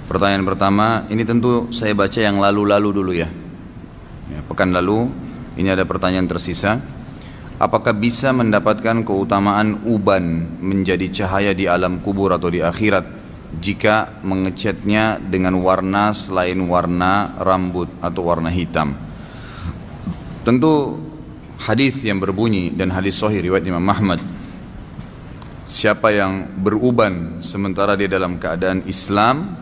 Pertanyaan pertama, ini tentu saya baca yang lalu-lalu dulu ya. Pekan lalu, ini ada pertanyaan tersisa. Apakah bisa mendapatkan keutamaan uban menjadi cahaya di alam kubur atau di akhirat jika mengecatnya dengan warna selain warna rambut atau warna hitam? Tentu hadis yang berbunyi dan hadis sahih riwayat Imam Ahmad, siapa yang beruban sementara dia dalam keadaan Islam,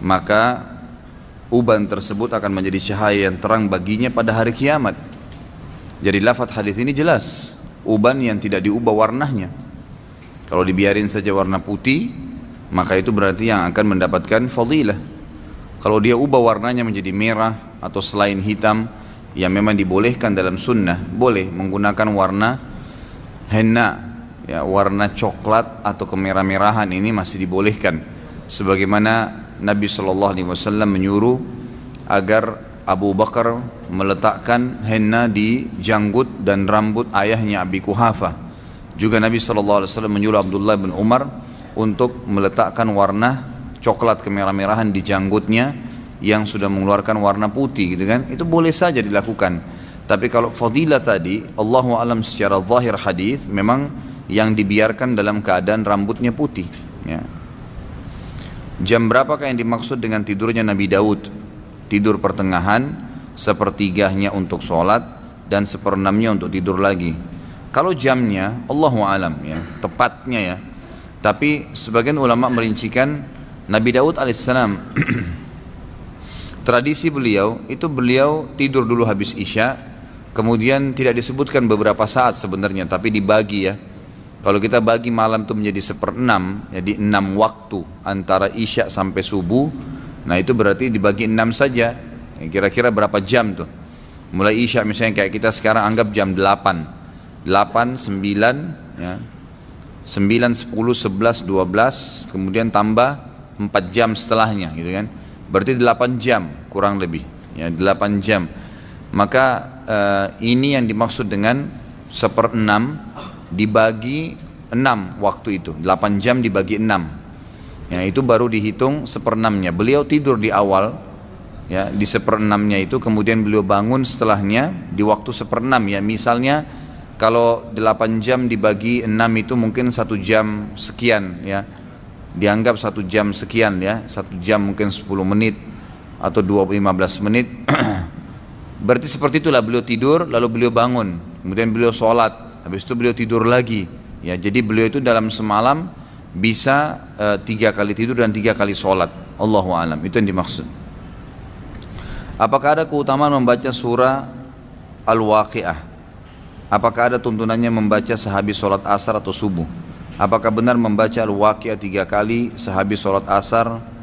maka uban tersebut akan menjadi cahaya yang terang baginya pada hari kiamat. Jadi lafaz hadis ini jelas, uban yang tidak diubah warnanya. Kalau dibiarin saja warna putih, maka itu berarti yang akan mendapatkan fadilah. Kalau dia ubah warnanya menjadi merah atau selain hitam, yang memang dibolehkan dalam sunnah, boleh menggunakan warna henna, ya, warna coklat atau kemerah-merahan, ini masih dibolehkan. Sebagaimana Nabi SAW menyuruh agar Abu Bakar meletakkan henna di janggut dan rambut ayahnya Abi Kuhafa. Juga Nabi SAW menyuruh Abdullah bin Umar untuk meletakkan warna coklat kemerah-merahan di janggutnya yang sudah mengeluarkan warna putih, gitu kan? Itu boleh saja dilakukan. Tapi kalau fadilah tadi, Allahu alam secara zahir hadis, memang yang dibiarkan dalam keadaan rambutnya putih, ya. Jam berapakah yang dimaksud dengan tidurnya Nabi Daud? Tidur pertengahan, sepertiganya untuk sholat, dan seperenamnya untuk tidur lagi. Kalau jamnya, Allahu alam, ya, tepatnya ya. Tapi sebagian ulama merincikan Nabi Daud alaihissalam tradisi beliau itu beliau tidur dulu habis isya, kemudian tidak disebutkan beberapa saat sebenarnya, tapi dibagi ya. Kalau kita bagi malam itu menjadi 1/6, jadi 6 waktu antara isya sampai subuh, nah itu berarti dibagi 6 saja. Kira-kira berapa jam tuh? Mulai isya misalnya kayak kita sekarang anggap jam 8, 9, ya. 9, 10, 11, 12, kemudian tambah 4 jam setelahnya, gitu kan? Berarti 8 jam kurang lebih, ya, 8 jam. Maka ini yang dimaksud dengan 1/6 dibagi 6 waktu itu, 8 jam dibagi 6, ya, itu baru dihitung 1/6-nya. Beliau tidur di awal, ya, di 1/6-nya itu, kemudian beliau bangun setelahnya di waktu 1/6, ya. Misalnya kalau 8 jam dibagi 6 itu mungkin 1 jam sekian, ya, dianggap 1 jam sekian, ya, 1 jam mungkin 10 menit atau 15 menit. Berarti seperti itulah beliau tidur, lalu beliau bangun, kemudian beliau sholat, habis itu beliau tidur lagi, ya. Jadi beliau itu dalam semalam bisa 3 kali tidur dan 3 kali sholat. Allahu alam, itu yang dimaksud. Apakah ada keutamaan membaca surah Al-Waqi'ah? Apakah ada tuntunannya membaca sehabis sholat asar atau subuh? Apakah benar membaca Al-Waqi'ah 3 kali sehabis sholat asar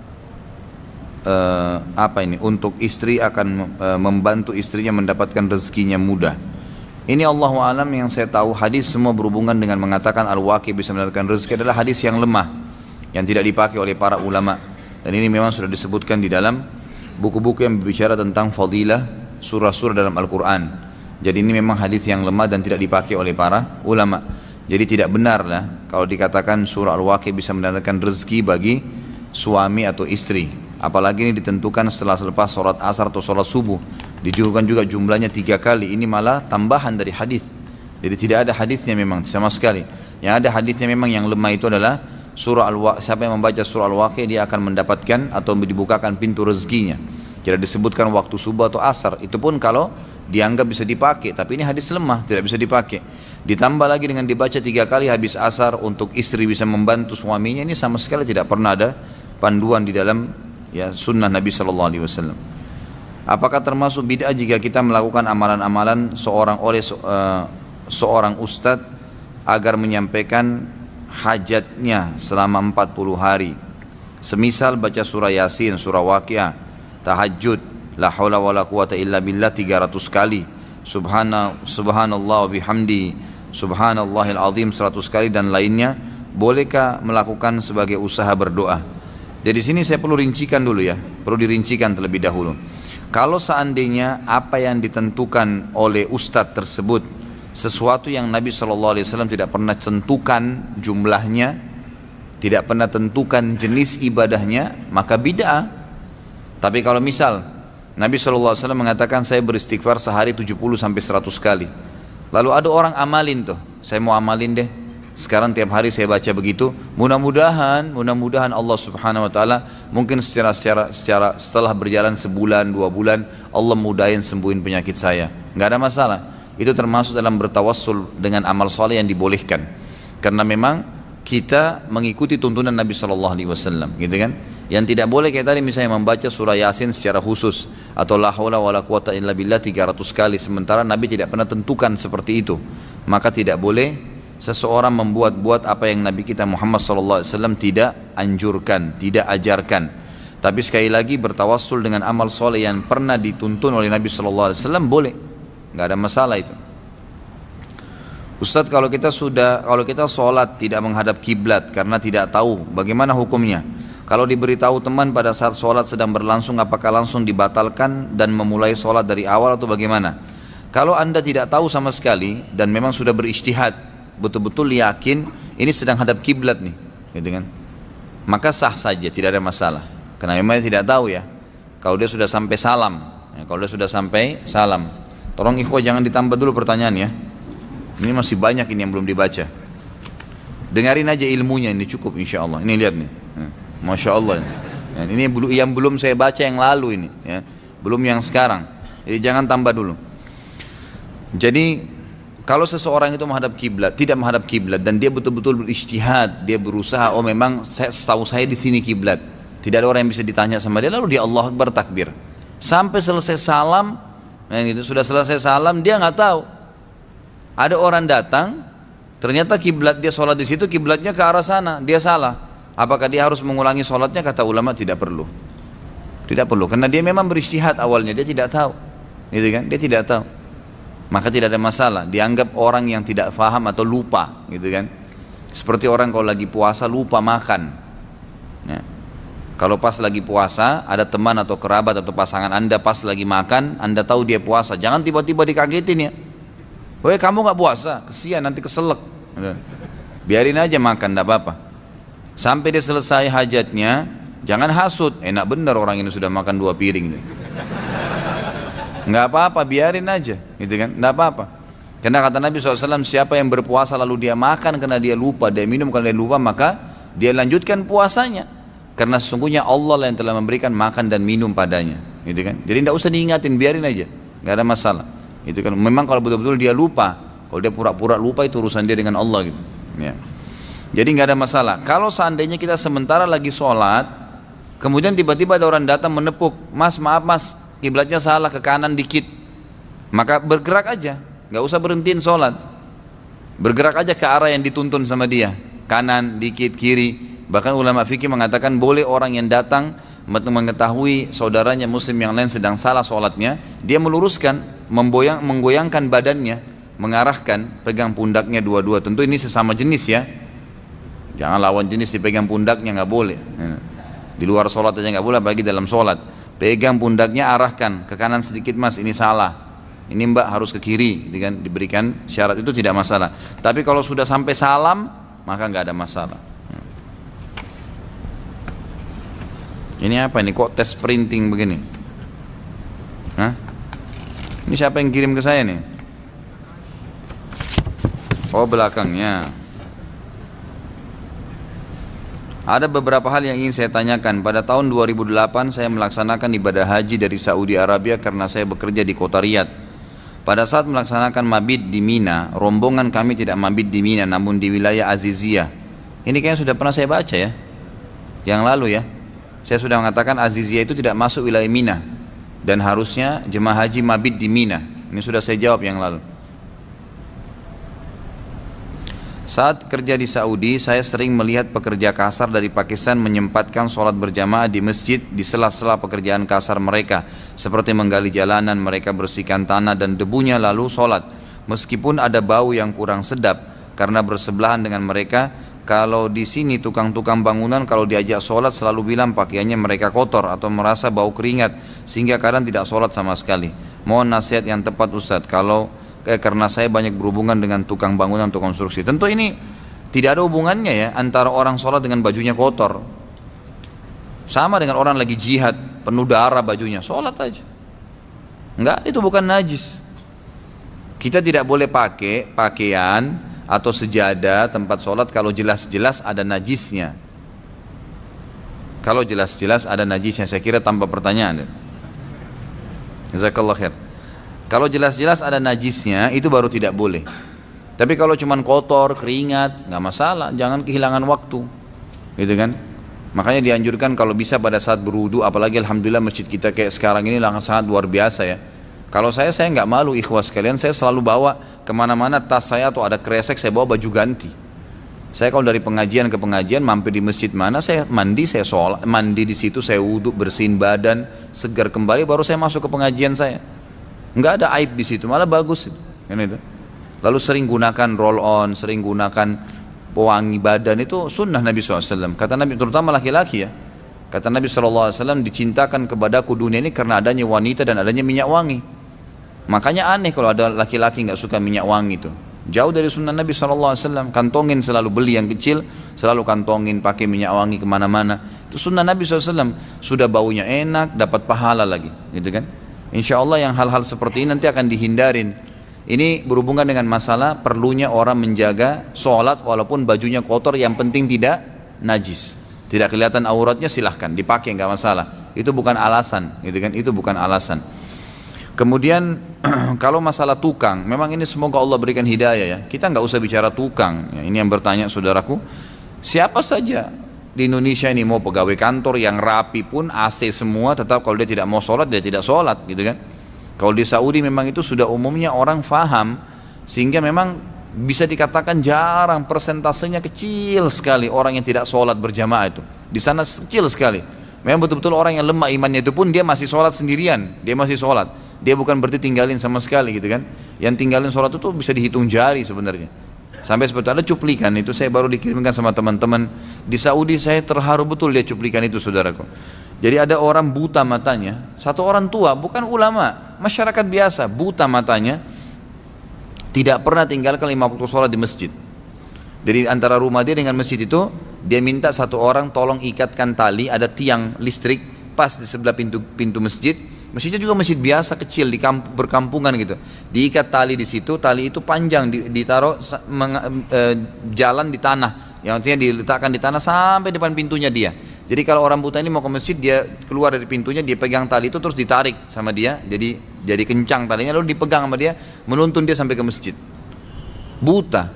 untuk istri akan membantu istrinya mendapatkan rezekinya mudah? Ini Allahu alam, yang saya tahu hadis semua berhubungan dengan mengatakan Al-Waqi' bisa mendapatkan rezeki adalah hadis yang lemah, yang tidak dipakai oleh para ulama. Dan ini memang sudah disebutkan di dalam buku-buku yang berbicara tentang fadilah surah-surah dalam Al-Quran. Jadi ini memang hadis yang lemah dan tidak dipakai oleh para ulama. Jadi tidak benar lah kalau dikatakan surah Al-Waqi' bisa mendapatkan rezeki bagi suami atau istri. Apalagi ini ditentukan setelah selepas sholat asar atau sholat subuh. Dijurukan juga jumlahnya 3 kali. Ini malah tambahan dari hadis. Jadi tidak ada hadisnya memang sama sekali. Yang ada hadisnya memang yang lemah itu adalah surah Al-Waqi'ah. Siapa yang membaca surah Al-Waqi'ah dia akan mendapatkan atau dibukakan pintu rezekinya. Tidak disebutkan waktu subuh atau asar. Itu pun kalau dianggap bisa dipakai. Tapi ini hadis lemah, tidak bisa dipakai. Ditambah lagi dengan dibaca 3 kali habis asar untuk istri bisa membantu suaminya. Ini sama sekali tidak pernah ada panduan di dalam, ya, sunnah Nabi SAW. Apakah termasuk bid'ah jika kita melakukan amalan-amalan seorang ustadz agar menyampaikan hajatnya selama 40 hari? Semisal baca surah Yasin, surah Waqi'ah, tahajud, la haula wala quwata illa billah 300 kali, subhanallah wa bihamdi, subhanallahil azim 100 kali dan lainnya. Bolehkah melakukan sebagai usaha berdoa? Jadi sini saya perlu rincikan dulu, ya, perlu dirincikan terlebih dahulu. Kalau seandainya apa yang ditentukan oleh ustadz tersebut sesuatu yang Nabi SAW tidak pernah tentukan jumlahnya, tidak pernah tentukan jenis ibadahnya, maka bid'ah. Tapi kalau misal Nabi SAW mengatakan saya beristighfar sehari 70 sampai 100 kali. Lalu ada orang amalin tuh, saya mau amalin deh. Sekarang tiap hari saya baca begitu. Mudah-mudahan Allah Subhanahu Wa Taala mungkin setelah berjalan sebulan 2 bulan Allah mudahin sembuhin penyakit saya. Nggak ada masalah. Itu termasuk dalam bertawassul dengan amal soleh yang dibolehkan. Karena memang kita mengikuti tuntunan Nabi SAW, gitu kan? Yang tidak boleh kayak tadi misalnya membaca surah Yasin secara khusus atau la haula wala quwata illa billah 300 kali sementara Nabi tidak pernah tentukan seperti itu. Maka tidak boleh seseorang membuat-buat apa yang Nabi kita Muhammad SAW tidak anjurkan, tidak ajarkan. Tapi sekali lagi bertawassul dengan amal soleh yang pernah dituntun oleh Nabi SAW boleh, nggak ada masalah itu. Ustadz, kalau kita sholat tidak menghadap kiblat karena tidak tahu bagaimana hukumnya? Kalau diberitahu teman pada saat sholat sedang berlangsung, apakah langsung dibatalkan dan memulai sholat dari awal atau bagaimana? Kalau anda tidak tahu sama sekali dan memang sudah berijtihad, betul-betul yakin ini sedang hadap kiblat nih, gitu kan? Maka sah saja, tidak ada masalah. Karena memang tidak tahu ya. Kalau dia sudah sampai salam, tolong ikhwah jangan ditambah dulu pertanyaan ya. Ini masih banyak ini yang belum dibaca. Dengarin aja ilmunya, ini cukup insya Allah. Ini lihat nih. Masya Allah. Ini yang belum saya baca yang lalu ini, ya. Belum yang sekarang. Jadi jangan tambah dulu. Jadi kalau seseorang itu tidak menghadap kiblat dan dia betul-betul berijtihad, dia berusaha, oh memang setahu saya di sini kiblat. Tidak ada orang yang bisa ditanya sama dia, lalu dia Allah Akbar takbir. Sampai selesai salam, sudah selesai salam dia nggak tahu. Ada orang datang, ternyata kiblat dia sholat di situ kiblatnya ke arah sana, dia salah. Apakah dia harus mengulangi sholatnya? Kata ulama tidak perlu. Tidak perlu, karena dia memang beristihad awalnya, dia tidak tahu, gitu kan? Dia tidak tahu, maka tidak ada masalah. Dianggap orang yang tidak faham atau lupa, gitu kan? Seperti orang kalau lagi puasa lupa makan. Ya. Kalau pas lagi puasa, ada teman atau kerabat atau pasangan anda pas lagi makan, anda tahu dia puasa, jangan tiba-tiba dikagetin ya. Woi kamu nggak puasa, kesian nanti keselak. Biarin aja makan, tidak apa-apa. Sampai dia selesai hajatnya, jangan hasut, enak benar orang ini sudah makan 2 piring. Nggak apa-apa, biarin aja, gitu kan? Nggak apa-apa. Karena kata Nabi SAW, siapa yang berpuasa lalu dia makan karena dia lupa, dia minum karena dia lupa, maka dia lanjutkan puasanya. Karena sesungguhnya Allah yang telah memberikan makan dan minum padanya, gitu kan? Jadi nggak usah diingatin, biarin aja, nggak ada masalah. Itu kan memang kalau betul-betul dia lupa, kalau dia pura-pura lupa itu urusan dia dengan Allah gitu. Ya. Jadi nggak ada masalah. Kalau seandainya kita sementara lagi sholat, kemudian tiba-tiba ada orang datang menepuk, mas maaf mas, kiblatnya salah ke kanan dikit, maka bergerak aja, nggak usah berhentiin sholat, bergerak aja ke arah yang dituntun sama dia, kanan dikit kiri. Bahkan ulama fikih mengatakan boleh orang yang datang mengetahui saudaranya muslim yang lain sedang salah sholatnya, dia meluruskan, menggoyangkan badannya, mengarahkan, pegang pundaknya dua-dua. Tentu ini sesama jenis ya. Jangan lawan jenis dipegang pundaknya, nggak boleh. Di luar sholat aja nggak boleh, bagi dalam sholat. Pegang pundaknya, arahkan ke kanan sedikit mas, ini salah. Ini mbak harus ke kiri, diberikan syarat itu tidak masalah. Tapi kalau sudah sampai salam, maka nggak ada masalah. Ini apa ini? Kok tes printing begini? Hah? Ini siapa yang kirim ke saya nih? Oh belakangnya. Ada beberapa hal yang ingin saya tanyakan. Pada tahun 2008 saya melaksanakan ibadah haji dari Saudi Arabia karena saya bekerja di kota Riyadh. Pada saat melaksanakan mabit di Mina, rombongan kami tidak mabit di Mina namun di wilayah Aziziyah. Ini kayaknya sudah pernah saya baca ya, yang lalu ya. Saya sudah mengatakan Aziziyah itu tidak masuk wilayah Mina dan harusnya jemaah haji mabit di Mina. Ini sudah saya jawab yang lalu. Saat kerja di Saudi, saya sering melihat pekerja kasar dari Pakistan menyempatkan sholat berjamaah di masjid di sela-sela pekerjaan kasar mereka, seperti menggali jalanan, mereka bersihkan tanah dan debunya lalu sholat. Meskipun ada bau yang kurang sedap, karena bersebelahan dengan mereka. Kalau di sini tukang-tukang bangunan kalau diajak sholat selalu bilang pakaiannya mereka kotor atau merasa bau keringat, sehingga kadang tidak sholat sama sekali. Mohon nasihat yang tepat Ustadz, karena saya banyak berhubungan dengan tukang bangunan untuk konstruksi. Tentu ini Tidak ada hubungannya ya antara orang sholat dengan bajunya kotor. Sama dengan orang lagi jihad, penuh darah bajunya, sholat aja. Enggak, itu bukan najis. Kita tidak boleh pakai pakaian atau sejadah tempat sholat kalau jelas-jelas ada najisnya. Kalau jelas-jelas ada najisnya, saya kira tanpa pertanyaan. Jazakallah khair. Kalau jelas-jelas ada najisnya, itu baru tidak boleh. Tapi kalau cuman kotor, keringat, nggak masalah, jangan kehilangan waktu, gitu kan? Makanya dianjurkan kalau bisa pada saat berwudu, apalagi alhamdulillah masjid kita kayak sekarang ini sangat luar biasa ya. Kalau saya nggak malu ikhwah sekalian, saya selalu bawa kemana-mana tas saya atau ada kresek, saya bawa baju ganti. Saya kalau dari pengajian ke pengajian, mampir di masjid mana, saya mandi, saya sholat, mandi di situ, saya wudu, bersihin badan, segar kembali, baru saya masuk ke pengajian saya. Nggak ada aib di situ, malah bagus itu. Kan itu. Lalu sering gunakan roll on, sering gunakan pewangi badan, itu sunnah Nabi SAW. Kata Nabi, terutama laki-laki ya, kata Nabi SAW, dicintakan kepadaku dunia ini karena adanya wanita dan adanya minyak wangi. Makanya aneh kalau ada laki-laki nggak suka minyak wangi itu. Jauh dari sunnah Nabi SAW. Kantongin selalu, beli yang kecil, selalu kantongin, pakai minyak wangi kemana-mana. Itu sunnah Nabi SAW. Sudah baunya enak, dapat pahala lagi, gitu kan. Insya Allah yang hal-hal seperti ini nanti akan dihindarin. Ini berhubungan dengan masalah perlunya orang menjaga sholat walaupun bajunya kotor, yang penting tidak najis. Tidak kelihatan auratnya, silahkan dipakai, nggak masalah. Itu bukan alasan, gitu kan? Itu bukan alasan. Kemudian kalau masalah tukang, memang ini semoga Allah berikan hidayah ya. Kita nggak usah bicara tukang. Ya, ini yang bertanya saudaraku, siapa saja di Indonesia ini mau pegawai kantor yang rapi pun AC semua, tetap kalau dia tidak mau sholat dia tidak sholat, gitu kan? Kalau di Saudi memang itu sudah umumnya orang faham, sehingga memang bisa dikatakan jarang, persentasenya kecil sekali orang yang tidak sholat berjamaah itu. Di sana kecil sekali. Memang betul-betul orang yang lemah imannya itu pun dia masih sholat sendirian, dia masih sholat. Dia bukan berarti tinggalin sama sekali, gitu kan? Yang tinggalin sholat itu bisa dihitung jari sebenarnya. Sampai seperti ada cuplikan itu, saya baru dikirimkan sama teman-teman di Saudi, saya terharu betul lihat cuplikan itu saudaraku. Jadi ada orang buta matanya, satu orang tua, bukan ulama, masyarakat biasa, buta matanya, tidak pernah tinggalkan 5 waktu sholat di masjid. Jadi antara rumah dia dengan masjid itu, dia minta satu orang tolong ikatkan tali, ada tiang listrik pas di sebelah pintu masjid. Masjidnya juga masjid biasa kecil di berkampungan gitu. Diikat tali di situ, tali itu panjang, ditaruh jalan di tanah, yang artinya diletakkan di tanah sampai depan pintunya dia. Jadi kalau orang buta ini mau ke masjid, dia keluar dari pintunya, dia pegang tali itu terus ditarik sama dia, jadi kencang talinya, lalu dipegang sama dia, menuntun dia sampai ke masjid. Buta,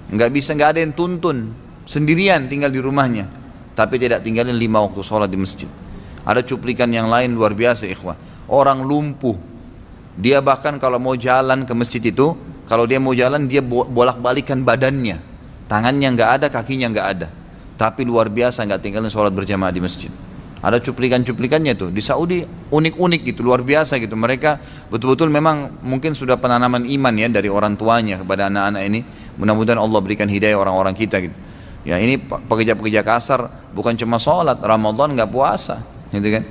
nggak bisa, nggak ada yang tuntun, sendirian tinggal di rumahnya, tapi tidak tinggalin 5 waktu sholat di masjid. Ada cuplikan yang lain luar biasa ikhwah, orang lumpuh, dia bahkan kalau mau jalan ke masjid itu, kalau dia mau jalan dia bolak-balikan badannya, tangannya nggak ada, kakinya nggak ada. Tapi luar biasa nggak tinggalin sholat berjamaah di masjid. Ada cuplikan-cuplikannya tuh di Saudi, unik-unik gitu, luar biasa gitu. Mereka betul-betul memang mungkin sudah penanaman iman ya dari orang tuanya kepada anak-anak ini. Mudah-mudahan Allah berikan hidayah orang-orang kita gitu. Ya ini pekerja-pekerja kasar, bukan cuma sholat, Ramadan nggak puasa, gitu kan?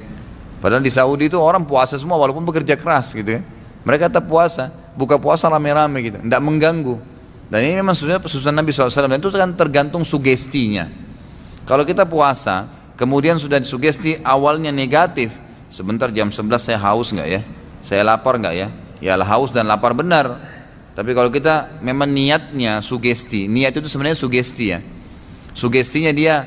Padahal di Saudi itu orang puasa semua walaupun bekerja keras, gitu kan? Mereka tetap puasa, buka puasa rame-rame gitu, nggak mengganggu. Dan ini memang sunnah Nabi SAW, dan itu kan tergantung sugestinya. Kalau kita puasa, kemudian sudah disugesti awalnya negatif, sebentar jam 11 saya haus nggak ya? Saya lapar nggak ya? Ya haus dan lapar benar. Tapi kalau kita memang niatnya sugesti, niat itu sebenarnya sugesti ya. Sugestinya dia,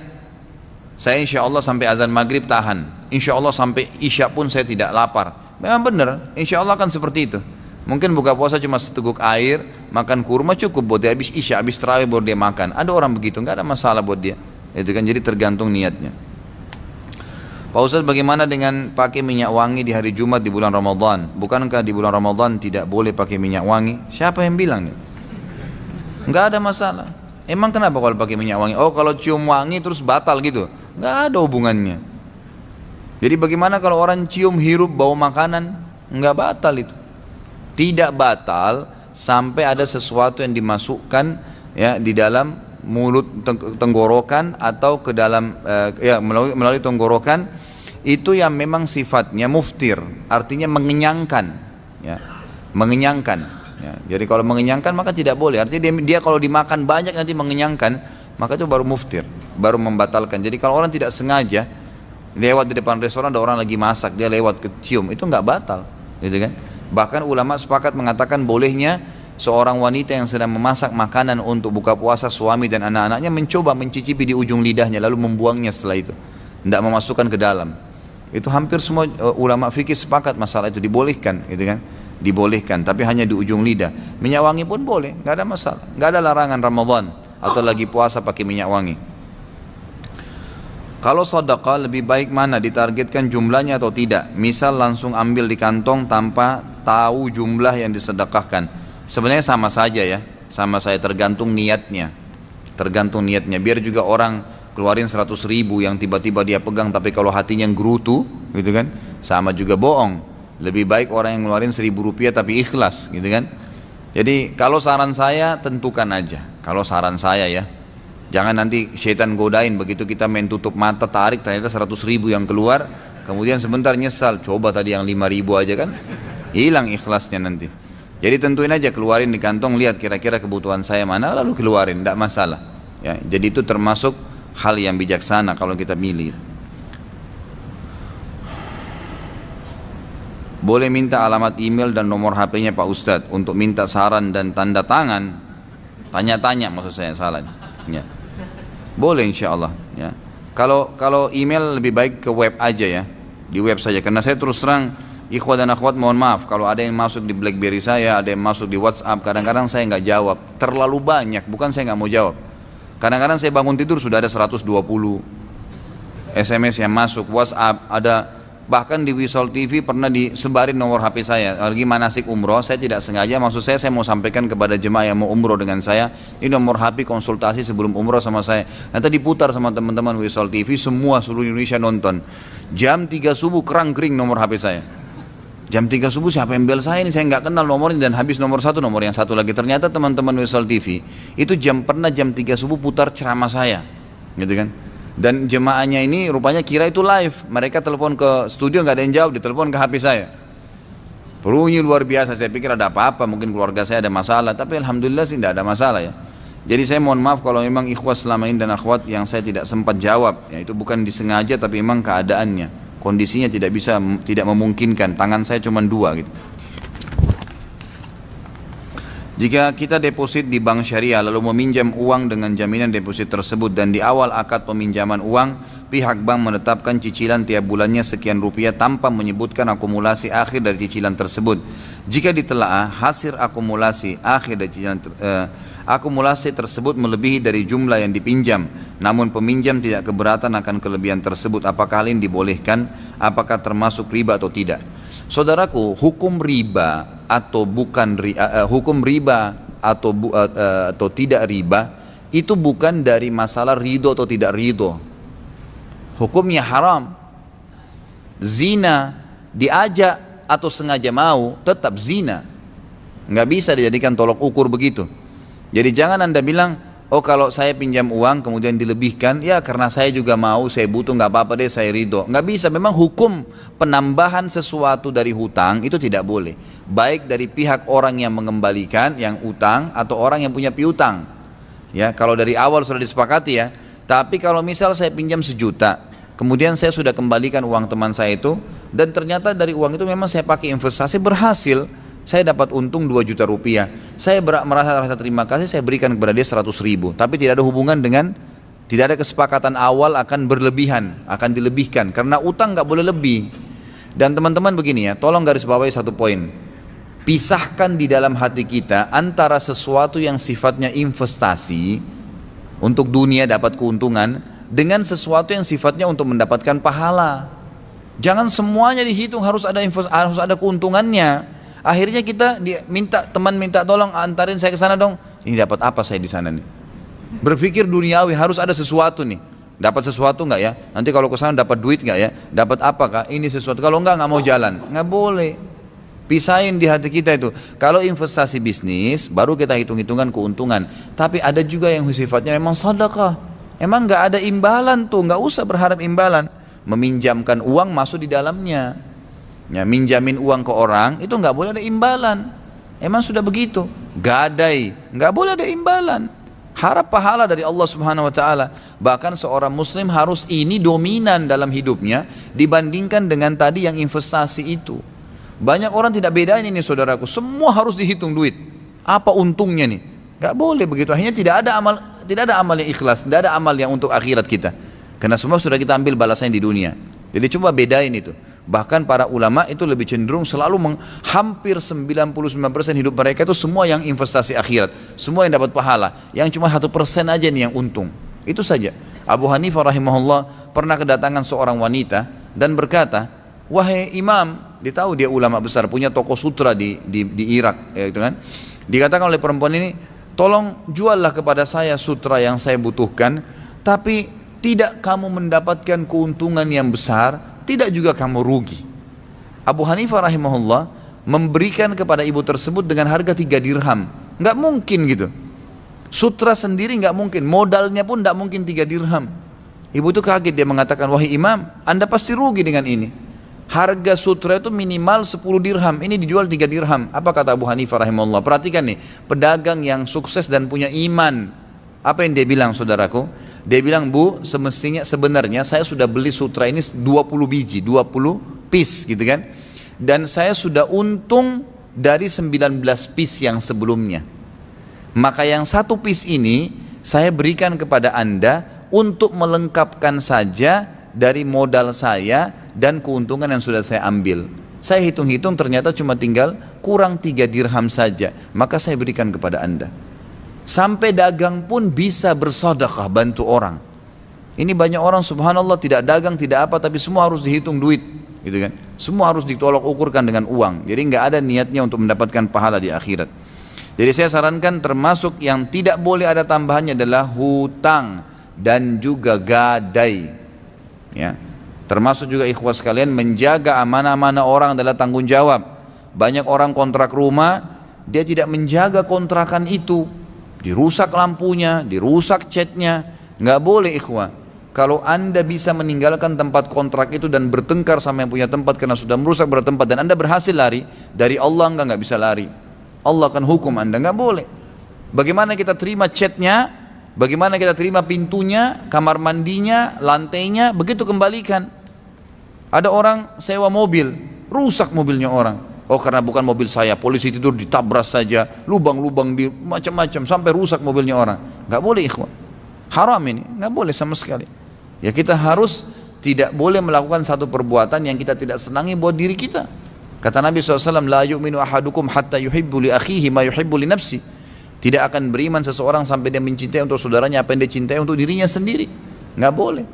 saya insya Allah sampai azan maghrib tahan, insya Allah sampai isya pun saya tidak lapar. Memang benar, insya Allah kan seperti itu. Mungkin buka puasa cuma seteguk air, makan kurma cukup buat dia, habis isya, habis tarawih baru dia makan. Ada orang begitu, nggak ada masalah buat dia. Itu kan, jadi tergantung niatnya. Pak Ustaz, bagaimana dengan pakai minyak wangi di hari Jumat di bulan Ramadan? Bukankah di bulan Ramadan tidak boleh pakai minyak wangi? Siapa yang bilang nih? Nggak ada masalah. Emang kenapa kalau pakai minyak wangi? Oh, kalau cium wangi terus batal gitu? Nggak ada hubungannya. Jadi bagaimana kalau orang cium hirup bau makanan? Nggak batal itu. Tidak batal sampai ada sesuatu yang dimasukkan ya di dalam mulut, tenggorokan atau ke dalam melalui tenggorokan, itu yang memang sifatnya muftir, artinya mengenyangkan ya, mengenyangkan ya. Jadi kalau mengenyangkan maka tidak boleh, artinya dia kalau dimakan banyak nanti mengenyangkan, maka itu baru muftir, baru membatalkan. Jadi kalau orang tidak sengaja lewat di depan restoran ada orang lagi masak, dia lewat kecium, itu nggak batal, gitu kan? Bahkan ulama sepakat mengatakan bolehnya seorang wanita yang sedang memasak makanan untuk buka puasa suami dan anak-anaknya mencoba mencicipi di ujung lidahnya lalu membuangnya setelah itu, tidak memasukkan ke dalam. Itu hampir semua ulama fikih sepakat masalah itu dibolehkan, gitu kan? Dibolehkan, tapi hanya di ujung lidah. Minyak wangi pun boleh, nggak ada masalah, nggak ada larangan Ramadan atau lagi puasa pakai minyak wangi. Kalau sedekah lebih baik mana, ditargetkan jumlahnya atau tidak? Misal langsung ambil di kantong tanpa tahu jumlah yang disedekahkan. Sebenarnya sama saja ya, sama saya, tergantung niatnya. Tergantung niatnya, biar juga orang keluarin 100 ribu yang tiba-tiba dia pegang tapi kalau hatinya gerutu, gitu kan, sama juga bohong. Lebih baik orang yang ngeluarin 1.000 rupiah tapi ikhlas, gitu kan. Jadi kalau saran saya tentukan aja, kalau saran saya ya, jangan nanti syaitan godain, begitu kita main tutup mata tarik ternyata 100 ribu yang keluar, kemudian sebentar nyesal, coba tadi yang 5 ribu aja kan, hilang ikhlasnya nanti. Jadi tentuin aja, keluarin di kantong, lihat kira-kira kebutuhan saya mana, lalu keluarin, tidak masalah ya. Jadi itu termasuk hal yang bijaksana kalau kita milih. Boleh minta alamat email dan nomor HP-nya Pak Ustadz untuk minta saran dan tanda tangan, tanya-tanya maksud saya, salah ya. Boleh insya Allah ya. Kalau email lebih baik ke web aja ya, di web saja, karena saya terus terang ikhwat dan akhwat mohon maaf kalau ada yang masuk di BlackBerry saya, ada yang masuk di WhatsApp, kadang-kadang saya nggak jawab, terlalu banyak, bukan saya nggak mau jawab. Kadang-kadang saya bangun tidur sudah ada 120 SMS yang masuk, WhatsApp ada. Bahkan di Wisol TV pernah disebarin nomor HP saya, lagi manasik umroh, saya tidak sengaja, maksud saya mau sampaikan kepada jemaah yang mau umroh dengan saya, ini nomor HP konsultasi sebelum umroh sama saya. Nanti diputar sama teman-teman Wisol TV, semua seluruh Indonesia nonton. Jam 3 subuh kerang-kering nomor HP saya. Jam 3 subuh siapa yang bel saya ini, saya nggak kenal nomornya, dan habis nomor yang satu lagi. Ternyata teman-teman Wisol TV, itu pernah jam 3 subuh putar ceramah saya, gitu kan. Dan jemaahnya ini rupanya kira itu live, mereka telepon ke studio nggak ada yang jawab, ditelepon ke HP saya. Bunyi luar biasa, saya pikir ada apa-apa, mungkin keluarga saya ada masalah, tapi alhamdulillah sih tidak ada masalah ya. Jadi saya mohon maaf kalau memang ikhwat selama ini dan akhwat yang saya tidak sempat jawab, ya itu bukan disengaja tapi memang keadaannya, kondisinya tidak memungkinkan, tangan saya cuma 2 gitu. Jika kita deposit di bank syariah lalu meminjam uang dengan jaminan deposit tersebut dan di awal akad peminjaman uang pihak bank menetapkan cicilan tiap bulannya sekian rupiah tanpa menyebutkan akumulasi akhir dari cicilan tersebut. Jika ditelaah hasil akumulasi akhir dari cicilan akumulasi tersebut melebihi dari jumlah yang dipinjam, namun peminjam tidak keberatan akan kelebihan tersebut, apakah hal ini dibolehkan? Apakah termasuk riba atau tidak? Saudaraku, hukum riba atau bukan hukum riba atau tidak riba itu bukan dari masalah ridho atau tidak ridho. Hukumnya haram. Zina diajak atau sengaja mau tetap zina, nggak bisa dijadikan tolok ukur begitu. Jadi jangan Anda bilang, oh kalau saya pinjam uang kemudian dilebihkan, ya karena saya juga mau, saya butuh, nggak apa-apa deh, saya ridho. Nggak bisa, memang hukum penambahan sesuatu dari hutang itu tidak boleh. Baik dari pihak orang yang mengembalikan, yang utang, atau orang yang punya piutang. Ya, kalau dari awal sudah disepakati ya. Tapi kalau misal saya pinjam 1 juta, kemudian saya sudah kembalikan uang teman saya itu, dan ternyata dari uang itu memang saya pakai investasi berhasil, saya dapat untung 2 juta rupiah. Saya merasa terima kasih, saya berikan kepada dia 100 ribu. Tapi tidak ada hubungan dengan, tidak ada kesepakatan awal akan berlebihan, akan dilebihkan. Karena utang nggak boleh lebih. Dan teman-teman begini ya, tolong garis bawahi 1 poin. Pisahkan di dalam hati kita antara sesuatu yang sifatnya investasi, untuk dunia dapat keuntungan, dengan sesuatu yang sifatnya untuk mendapatkan pahala. Jangan semuanya dihitung harus ada keuntungannya. Akhirnya kita teman minta tolong antarin saya ke sana dong. Ini dapat apa saya di sana nih? Berpikir duniawi, harus ada sesuatu nih. Dapat sesuatu nggak ya? Nanti kalau ke sana dapat duit nggak ya? Dapat apakah? Ini sesuatu. Kalau nggak mau jalan. Nggak boleh. Pisahin di hati kita itu. Kalau investasi bisnis, baru kita hitung-hitungan keuntungan. Tapi ada juga yang sifatnya memang sedekah. Emang nggak ada imbalan tuh, nggak usah berharap imbalan. Meminjamkan uang masuk di dalamnya. Ya, minjamin uang ke orang itu nggak boleh ada imbalan. Emang sudah begitu. Gadai nggak boleh ada imbalan. harap pahala dari Allah Subhanahu wa taala. Bahkan seorang muslim harus ini dominan dalam hidupnya dibandingkan dengan tadi yang investasi itu. Banyak orang tidak bedain ini saudaraku, semua harus dihitung duit. Apa untungnya nih? Gak boleh begitu. Akhirnya tidak ada amal yang ikhlas, tidak ada amal yang untuk akhirat kita. Karena semua sudah kita ambil balasannya di dunia. Jadi coba bedain itu. Bahkan para ulama itu lebih cenderung selalu hampir 99% hidup mereka itu semua yang investasi akhirat, semua yang dapat pahala. Yang cuma 1% aja nih yang untung. Itu saja. Abu Hanifah rahimahullah pernah kedatangan seorang wanita dan berkata, wahai imam, dia tahu dia ulama besar, punya toko sutra di Irak, ya gitu kan. Dikatakan oleh perempuan ini, tolong juallah kepada saya sutra yang saya butuhkan, tapi tidak kamu mendapatkan keuntungan yang besar, tidak juga kamu rugi. Abu Hanifah rahimahullah memberikan kepada ibu tersebut dengan harga 3 dirham. Nggak mungkin gitu. Sutra sendiri nggak mungkin, modalnya pun nggak mungkin 3 dirham. Ibu itu kaget, dia mengatakan, wahai imam, anda pasti rugi dengan ini. Harga sutra itu minimal 10 dirham, ini dijual 3 dirham. Apa kata Abu Hanifah rahimahullah? Perhatikan nih, pedagang yang sukses dan punya iman. Apa yang dia bilang saudaraku? Dia bilang, bu, sebenarnya saya sudah beli sutra ini 20 biji, 20 piece gitu kan. Dan saya sudah untung dari 19 piece yang sebelumnya. Maka yang 1 piece ini saya berikan kepada anda untuk melengkapkan saja dari modal saya dan keuntungan yang sudah saya ambil. Saya hitung-hitung ternyata cuma tinggal kurang 3 dirham saja, maka saya berikan kepada anda. Sampai dagang pun bisa bersedekah, bantu orang. Ini banyak orang subhanallah tidak dagang, tidak apa, tapi semua harus dihitung duit, gitu kan? Semua harus ditolak ukurkan dengan uang. Jadi nggak ada niatnya untuk mendapatkan pahala di akhirat. Jadi saya sarankan termasuk yang tidak boleh ada tambahannya adalah hutang dan juga gadai. Ya. Termasuk juga ikhwas sekalian menjaga amanah-amanah orang adalah tanggung jawab. Banyak orang kontrak rumah, dia tidak menjaga kontrakan itu. Dirusak lampunya, dirusak catnya, nggak boleh ikhwah. Kalau anda bisa meninggalkan tempat kontrak itu dan bertengkar sama yang punya tempat karena sudah merusak bertempat dan anda berhasil lari, dari Allah nggak bisa lari. Allah akan hukum anda, nggak boleh. Bagaimana kita terima catnya, bagaimana kita terima pintunya, kamar mandinya, lantainya, begitu kembalikan. Ada orang sewa mobil, rusak mobilnya orang. Oh karena bukan mobil saya, polisi tidur ditabras saja, lubang-lubang di macam-macam sampai rusak mobilnya orang. Nggak boleh ikhwan, haram ini, nggak boleh sama sekali. Ya kita harus tidak boleh melakukan satu perbuatan yang kita tidak senangi buat diri kita. Kata Nabi SAW, la yu'minu ahadukum hatta yuhibbu li akhihi ma yuhibbu li nafsi. Tidak akan beriman seseorang sampai dia mencintai untuk saudaranya apa yang dia cintai untuk dirinya sendiri. Nggak boleh.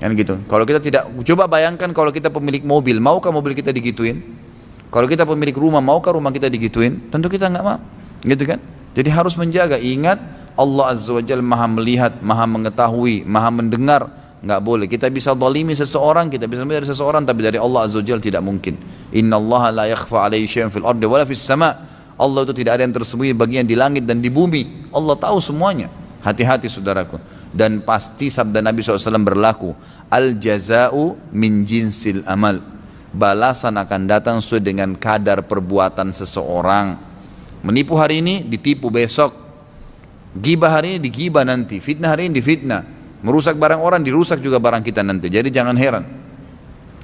Kan gitu. Kalau kita tidak, coba bayangkan kalau kita pemilik mobil, maukah mobil kita digituin? Kalau kita pemilik rumah, maukah rumah kita digituin? Tentu kita nggak mau, gitu kan? Jadi harus menjaga. Ingat, Allah Azza wa Jalla maha melihat, maha mengetahui, maha mendengar. Nggak boleh. Kita bisa zalimi seseorang, kita bisa dari seseorang, tapi dari Allah Azza wa Jalla tidak mungkin. Inna Allah la yakhfa alaihi syai'un fil ardi wala fis sama'. Allah itu tidak ada yang tersembunyi bagian di langit dan di bumi. Allah tahu semuanya. Hati-hati saudaraku. Dan pasti sabda Nabi SAW berlaku, al jaza'u min jinsil amal. Balasan akan datang sesuai dengan kadar perbuatan seseorang. Menipu hari ini, ditipu besok. Gibah hari ini, digibah nanti. Fitnah hari ini, difitnah. Merusak barang orang, dirusak juga barang kita nanti. Jadi jangan heran.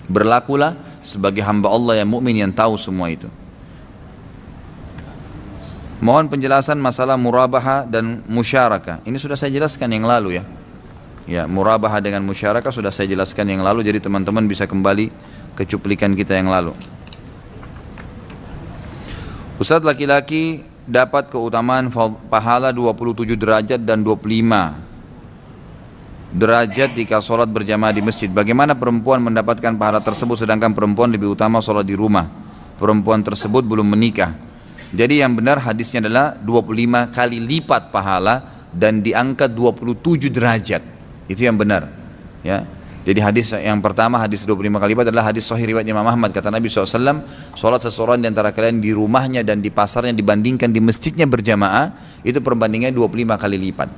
Berlakulah sebagai hamba Allah yang mukmin yang tahu semua itu. Mohon penjelasan masalah murabaha dan musyarakah. Ini sudah saya jelaskan yang lalu ya. Ya, murabaha dengan musyarakah sudah saya jelaskan yang lalu. Jadi teman-teman bisa kembali ke cuplikan kita yang lalu. Ustadz, laki-laki dapat keutamaan pahala 27 derajat dan 25 derajat jika sholat berjamaah di masjid. Bagaimana perempuan mendapatkan pahala tersebut sedangkan perempuan lebih utama sholat di rumah? Perempuan tersebut belum menikah. Jadi yang benar hadisnya adalah 25 kali lipat pahala dan diangkat 27 derajat. Itu yang benar. Ya. Jadi hadis yang pertama, hadis 25 kali lipat adalah hadis sahih riwayat Imam Ahmad. Kata Nabi SAW, sholat seseorang di antara kalian di rumahnya dan di pasarnya dibandingkan di masjidnya berjamaah, itu perbandingannya 25 kali lipat.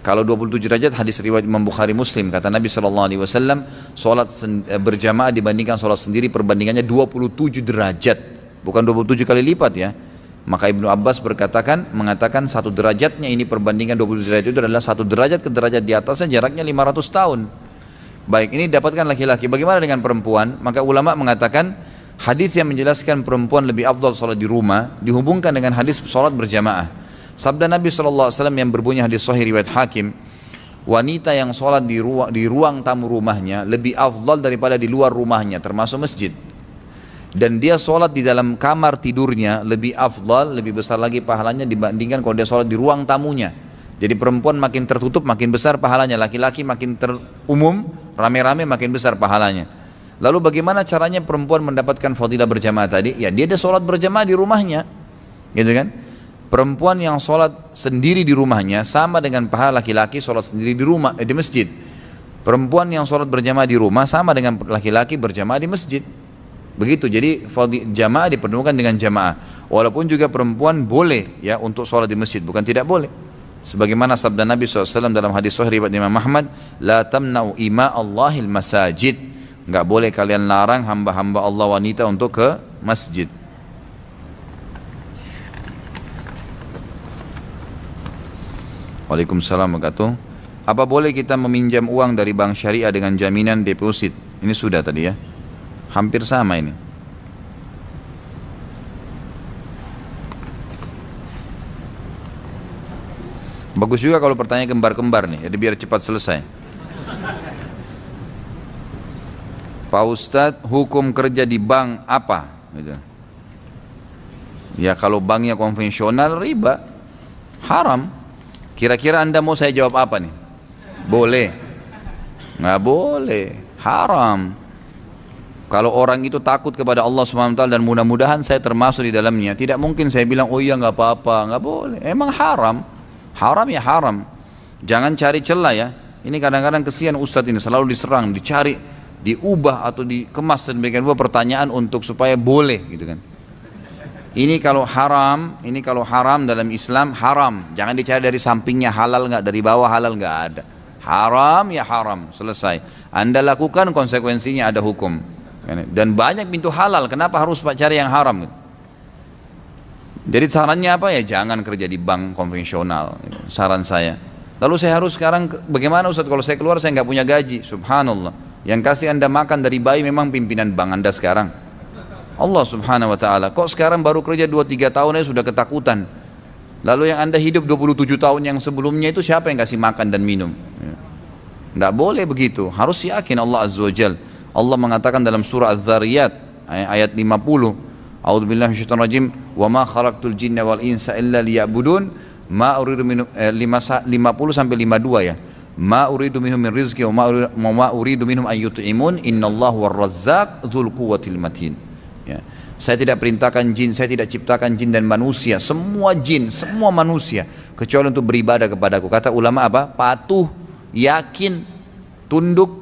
Kalau 27 derajat, hadis riwayat Imam Bukhari Muslim. Kata Nabi SAW, sholat berjamaah dibandingkan sholat sendiri perbandingannya 27 derajat. Bukan 27 kali lipat ya. Maka Ibnu Abbas mengatakan satu derajatnya ini perbandingan 20 derajat itu adalah satu derajat ke derajat di atasnya jaraknya 500 tahun. Baik, ini dapatkan laki-laki. Bagaimana dengan perempuan? Maka ulama mengatakan hadis yang menjelaskan perempuan lebih afdal sholat di rumah dihubungkan dengan hadis sholat berjamaah. Sabda Nabi SAW yang berbunyi hadis sahih riwayat Hakim, wanita yang sholat di ruang tamu rumahnya lebih afdal daripada di luar rumahnya termasuk masjid. Dan dia sholat di dalam kamar tidurnya lebih afdal, lebih besar lagi pahalanya dibandingkan kalau dia sholat di ruang tamunya. Jadi perempuan makin tertutup makin besar pahalanya, laki-laki makin terumum, rame-rame makin besar pahalanya. Lalu bagaimana caranya perempuan mendapatkan fadilah berjamaah tadi? Ya dia sholat berjamaah di rumahnya, gitu kan? Perempuan yang sholat sendiri di rumahnya sama dengan pahala laki-laki sholat sendiri di rumah, di masjid. Perempuan yang sholat berjamaah di rumah sama dengan laki-laki berjamaah di masjid. Begitu, jadi jamaah dipertemukan dengan jamaah. Walaupun juga perempuan boleh ya untuk sholat di masjid, bukan tidak boleh. Sebagaimana sabda Nabi SAW dalam hadis sahih riwayat Imam Ahmad, la tamna'u ima Allahil masajid. Enggak boleh kalian larang hamba-hamba Allah wanita untuk ke masjid. Waalaikumsalam warahmatullahi wabarakatuh. Apa boleh kita meminjam uang dari bank syariah dengan jaminan deposit? Ini sudah tadi ya. Hampir sama ini. Bagus juga kalau pertanyaan kembar-kembar nih, jadi biar cepat selesai. Pak Ustadz, hukum kerja di bank apa? Gitu. Ya kalau banknya konvensional riba, haram. Kira-kira Anda mau saya jawab apa nih? Boleh? Nggak boleh, haram. Kalau orang itu takut kepada Allah SWT dan mudah-mudahan saya termasuk di dalamnya, tidak mungkin saya bilang oh iya nggak apa-apa, nggak boleh. Emang haram, haram ya haram. Jangan cari celah ya. Ini kadang-kadang kesian Ustadz ini selalu diserang, dicari, diubah atau dikemas dan demikian pertanyaan untuk supaya boleh gitu kan. Ini kalau haram dalam Islam haram. Jangan dicari dari sampingnya halal nggak, dari bawah halal nggak ada. Haram ya haram, selesai. Anda lakukan konsekuensinya ada hukum. Dan banyak pintu halal, kenapa harus cari yang haram? Jadi sarannya apa ya? Jangan kerja di bank konvensional, saran saya. Lalu saya harus sekarang bagaimana Ustaz kalau saya keluar saya nggak punya gaji? Subhanallah. Yang kasih Anda makan dari bayi memang pimpinan bank Anda sekarang. Allah Subhanahu wa taala. Kok sekarang baru kerja 2-3 tahun aja sudah ketakutan? Lalu yang Anda hidup 27 tahun yang sebelumnya itu siapa yang kasih makan dan minum? Nggak boleh begitu. Harus yakin Allah Azza wa Jalla. Allah mengatakan dalam surah Az-Zariyat ayat 50, A'udzubillahi minasyaitonir rajim, wa ma khalaqtul jinna wal insa illa liya'budun, ma uridu minhum 50 sampai 52 ya. Ma uridu minhum min rizqi wa ma uridu minhum an yut'imun, innallaha war-razzaq dzul quwwatil matin. Ya. Saya tidak perintahkan jin, saya tidak ciptakan jin dan manusia, semua jin, semua manusia kecuali untuk beribadah kepadaku. Kata ulama apa? Patuh, yakin, tunduk,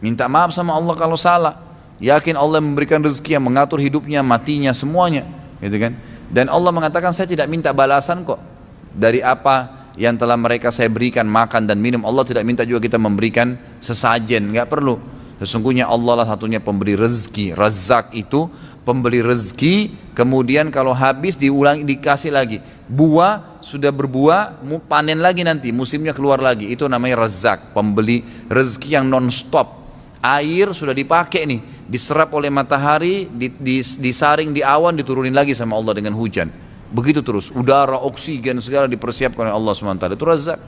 minta maaf sama Allah kalau salah, yakin Allah memberikan rezeki yang mengatur hidupnya, matinya, semuanya, gitu kan? Dan Allah mengatakan saya tidak minta balasan kok dari apa yang telah mereka saya berikan makan dan minum. Allah tidak minta juga kita memberikan sesajen, nggak perlu. Sesungguhnya Allah lah satunya pemberi rezeki. Razzaq itu pemberi rezeki, kemudian kalau habis diulangi, dikasih lagi. Buah sudah berbuah, panen lagi nanti, musimnya keluar lagi. Itu namanya Razzaq, pembeli rezeki yang non-stop. Air sudah dipakai nih, diserap oleh matahari, disaring di awan, diturunin lagi sama Allah dengan hujan. Begitu terus, udara, oksigen, segala dipersiapkan oleh Allah SWT. Itu Razzaq.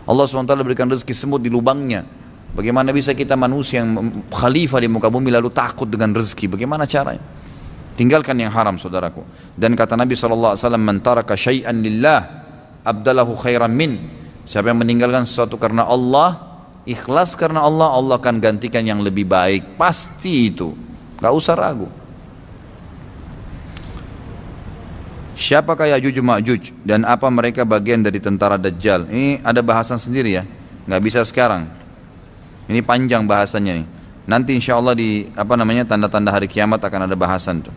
Allah SWT berikan rezeki semut di lubangnya. Bagaimana bisa kita manusia yang khalifah di muka bumi lalu takut dengan rezeki? Bagaimana caranya? Tinggalkan yang haram saudaraku. Dan kata Nabi SAW, man taraka syai'an lillah abdalahu khairan min. Siapa yang meninggalkan sesuatu karena Allah, ikhlas karena Allah, Allah akan gantikan yang lebih baik. Pasti itu, gak usah ragu. Siapakah Ya'juj Ma'juj dan apa mereka bagian dari tentara Dajjal? Ini ada bahasan sendiri ya, gak bisa sekarang. Ini panjang bahasannya nih. Nanti insya Allah di tanda-tanda hari kiamat akan ada bahasan tuh.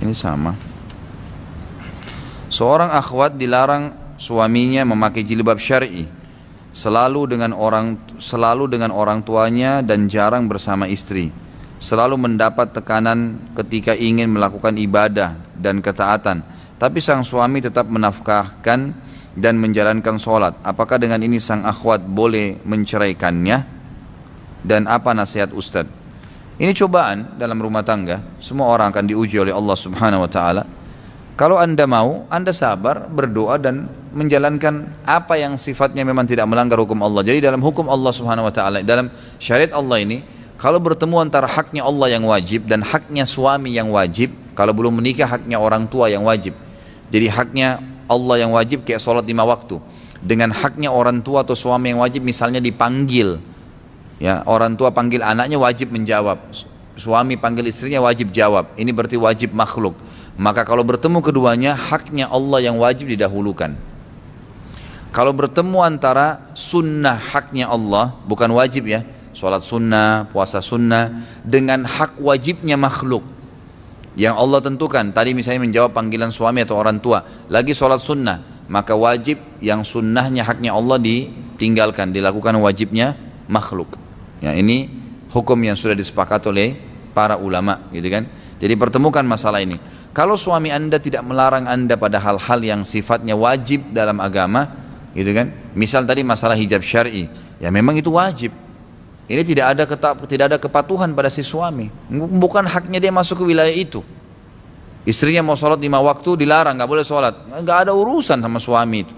Ini sama. Seorang akhwat dilarang suaminya memakai jilbab syar'i selalu dengan orang tuanya dan jarang bersama istri. Selalu mendapat tekanan ketika ingin melakukan ibadah dan ketaatan, tapi sang suami tetap menafkahkan dan menjalankan sholat. Apakah dengan ini sang akhwat boleh menceraikannya? Dan apa nasihat Ustadz? Ini cobaan dalam rumah tangga. Semua orang akan diuji oleh Allah Subhanahu wa ta'ala. Kalau anda mau, anda sabar, berdoa dan menjalankan apa yang sifatnya memang tidak melanggar hukum Allah. Jadi dalam hukum Allah Subhanahu wa ta'ala, dalam syariat Allah ini, kalau bertemu antara haknya Allah yang wajib dan haknya suami yang wajib, kalau belum menikah haknya orang tua yang wajib. Jadi haknya Allah yang wajib kayak sholat 5 waktu. Dengan haknya orang tua atau suami yang wajib, misalnya dipanggil, ya, orang tua panggil anaknya wajib menjawab, suami panggil istrinya wajib jawab. Ini berarti wajib makhluk. Maka kalau bertemu keduanya, haknya Allah yang wajib didahulukan. Kalau bertemu antara sunnah haknya Allah, bukan wajib ya, sholat sunnah, puasa sunnah, dengan hak wajibnya makhluk yang Allah tentukan, tadi misalnya menjawab panggilan suami atau orang tua, lagi sholat sunnah, maka wajib yang sunnahnya haknya Allah ditinggalkan, dilakukan wajibnya makhluk. Ya, ini hukum yang sudah disepakati oleh para ulama, gitu kan. Jadi pertemukan masalah ini. Kalau suami anda tidak melarang anda pada hal-hal yang sifatnya wajib dalam agama, gitu kan. Misal tadi masalah hijab syar'i, ya memang itu wajib. Ini tidak ada kepatuhan pada si suami. Bukan haknya dia masuk ke wilayah itu. Istrinya mau sholat 5 waktu dilarang, nggak boleh sholat. Nggak ada urusan sama suami itu.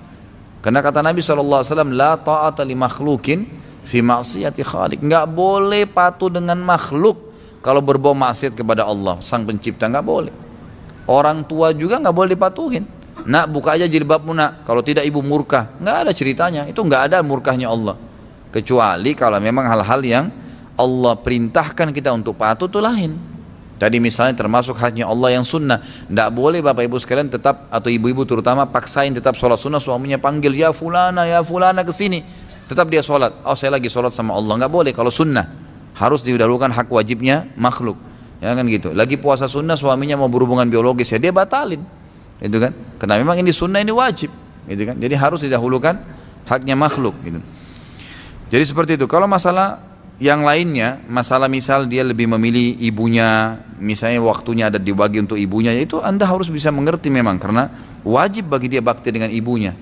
Karena kata Nabi SAW, la ta'ata li makhlukin fi ma'siyati khaliq. Nggak boleh patuh dengan makhluk kalau berbau maksiat kepada Allah, sang pencipta, nggak boleh. Orang tua juga nggak boleh dipatuhin. Nak, buka aja jilbabmu nak, kalau tidak ibu murka. Nggak ada ceritanya, itu nggak ada murkahnya Allah. Kecuali kalau memang hal-hal yang Allah perintahkan kita untuk patuh, itu lain. Tadi misalnya termasuk haknya Allah yang sunnah. Tidak boleh bapak ibu sekalian tetap, atau ibu-ibu terutama, paksain tetap sholat sunnah, suaminya panggil ya fulana kesini, tetap dia sholat. Oh, saya lagi sholat sama Allah. Nggak boleh kalau sunnah. Harus didahulukan hak wajibnya makhluk. Ya kan gitu. Lagi puasa sunnah, suaminya mau berhubungan biologis, ya dia batalin. Itu kan. Karena memang ini sunnah, ini wajib. Gitu kan. Jadi harus didahulukan haknya makhluk. Gitu. Jadi seperti itu. Kalau masalah yang lainnya, masalah misal dia lebih memilih ibunya, misalnya waktunya ada dibagi untuk ibunya, itu anda harus bisa mengerti memang, karena wajib bagi dia bakti dengan ibunya.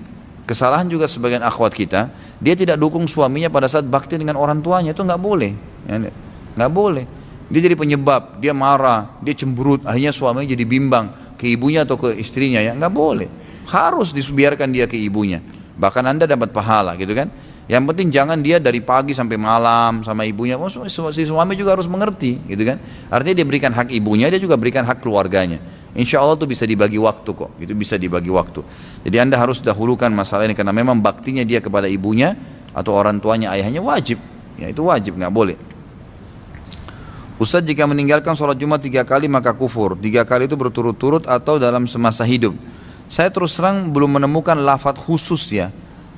Kesalahan juga sebagian akhwat kita, dia tidak dukung suaminya pada saat bakti dengan orang tuanya, itu nggak boleh, ya, nggak boleh. Dia jadi penyebab, dia marah, dia cemberut, akhirnya suaminya jadi bimbang ke ibunya atau ke istrinya, ya nggak boleh. Harus dibiarkan dia ke ibunya. Bahkan anda dapat pahala, gitu kan. Yang penting jangan dia dari pagi sampai malam sama ibunya. Si suami juga harus mengerti, gitu kan. Artinya dia berikan hak ibunya, dia juga berikan hak keluarganya. Insya Allah itu bisa dibagi waktu kok. Itu bisa dibagi waktu. Jadi anda harus dahulukan masalah ini, karena memang baktinya dia kepada ibunya atau orang tuanya, ayahnya wajib. Ya itu wajib, nggak boleh. Ustaz, jika meninggalkan sholat Jumat 3 kali maka kufur. 3 kali itu berturut-turut atau dalam semasa hidup? Saya terus terang belum menemukan lafadz khusus ya.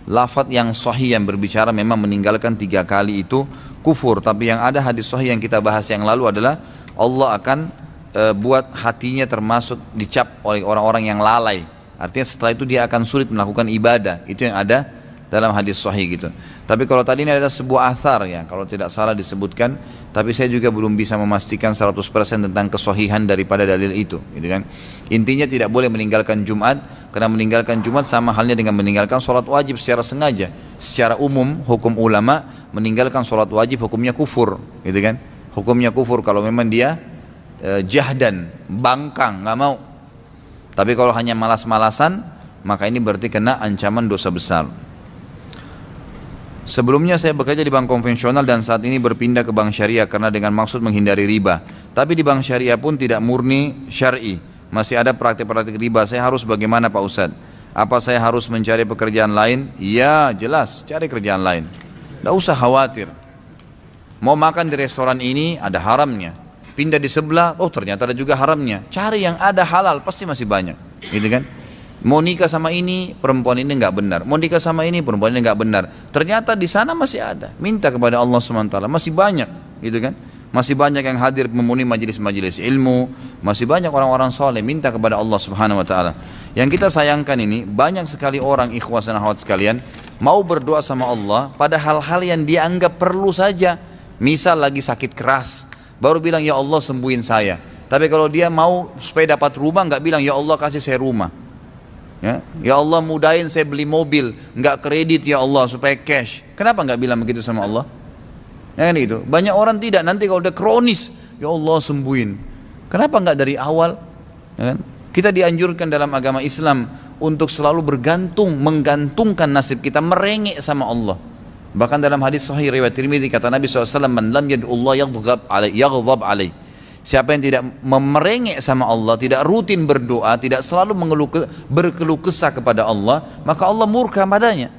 Lafadz yang sahih yang berbicara memang meninggalkan 3 kali itu kufur. Tapi yang ada hadis sahih yang kita bahas yang lalu adalah Allah akan buat hatinya termasuk dicap oleh orang-orang yang lalai. Artinya setelah itu dia akan sulit melakukan ibadah. Itu yang ada dalam hadis sahih gitu. Tapi kalau tadi ini ada sebuah athar ya, kalau tidak salah disebutkan, tapi saya juga belum bisa memastikan 100% tentang kesahihan daripada dalil itu, gitu kan. Intinya tidak boleh meninggalkan Jumat, karena meninggalkan Jumat sama halnya dengan meninggalkan sholat wajib secara sengaja. Secara umum hukum ulama meninggalkan sholat wajib hukumnya kufur, gitu kan. Hukumnya kufur kalau memang dia jahdan, bangkang, nggak mau. Tapi kalau hanya malas-malasan, maka ini berarti kena ancaman dosa besar. Sebelumnya saya bekerja di bank konvensional dan saat ini berpindah ke bank syariah karena dengan maksud menghindari riba. Tapi di bank syariah pun tidak murni syar'i, masih ada praktik-praktik riba. Saya harus bagaimana Pak Ustadz? Apa saya harus mencari pekerjaan lain? Ya jelas, cari kerjaan lain. Tidak usah khawatir. Mau makan di restoran ini ada haramnya, pindah di sebelah, oh ternyata ada juga haramnya. Cari yang ada halal, pasti masih banyak, gitu kan? Mau nikah sama ini, perempuan ini nggak benar. Mau nikah sama ini, perempuan ini nggak benar. Ternyata di sana masih ada. Minta kepada Allah SWT. Masih banyak, gitu kan? Masih banyak yang hadir memenuhi majelis-majelis ilmu. Masih banyak orang-orang soleh. Minta kepada Allah Subhanahu Wa Taala. Yang kita sayangkan ini, banyak sekali orang ikhwas dan akhwat sekalian, mau berdoa sama Allah pada hal-hal yang dia anggap perlu saja. Misal lagi sakit keras, baru bilang ya Allah sembuhin saya. Tapi kalau dia mau supaya dapat rumah, nggak bilang ya Allah kasih saya rumah. Ya Allah mudahin saya beli mobil, nggak kredit ya Allah supaya cash. Kenapa nggak bilang begitu sama Allah? Ya kan itu. Banyak orang tidak, nanti kalau udah kronis, ya Allah sembuhin. Kenapa nggak dari awal? Ya kan? Kita dianjurkan dalam agama Islam untuk selalu bergantung, menggantungkan nasib kita, merengek sama Allah. Bahkan dalam hadis sahih riwayat Tirmidzi kata Nabi SAW, "Man lam yad'ullah yaghdab alaih." Siapa yang tidak merengek sama Allah, tidak rutin berdoa, tidak selalu berkeluh kesah kepada Allah, maka Allah murka padanya.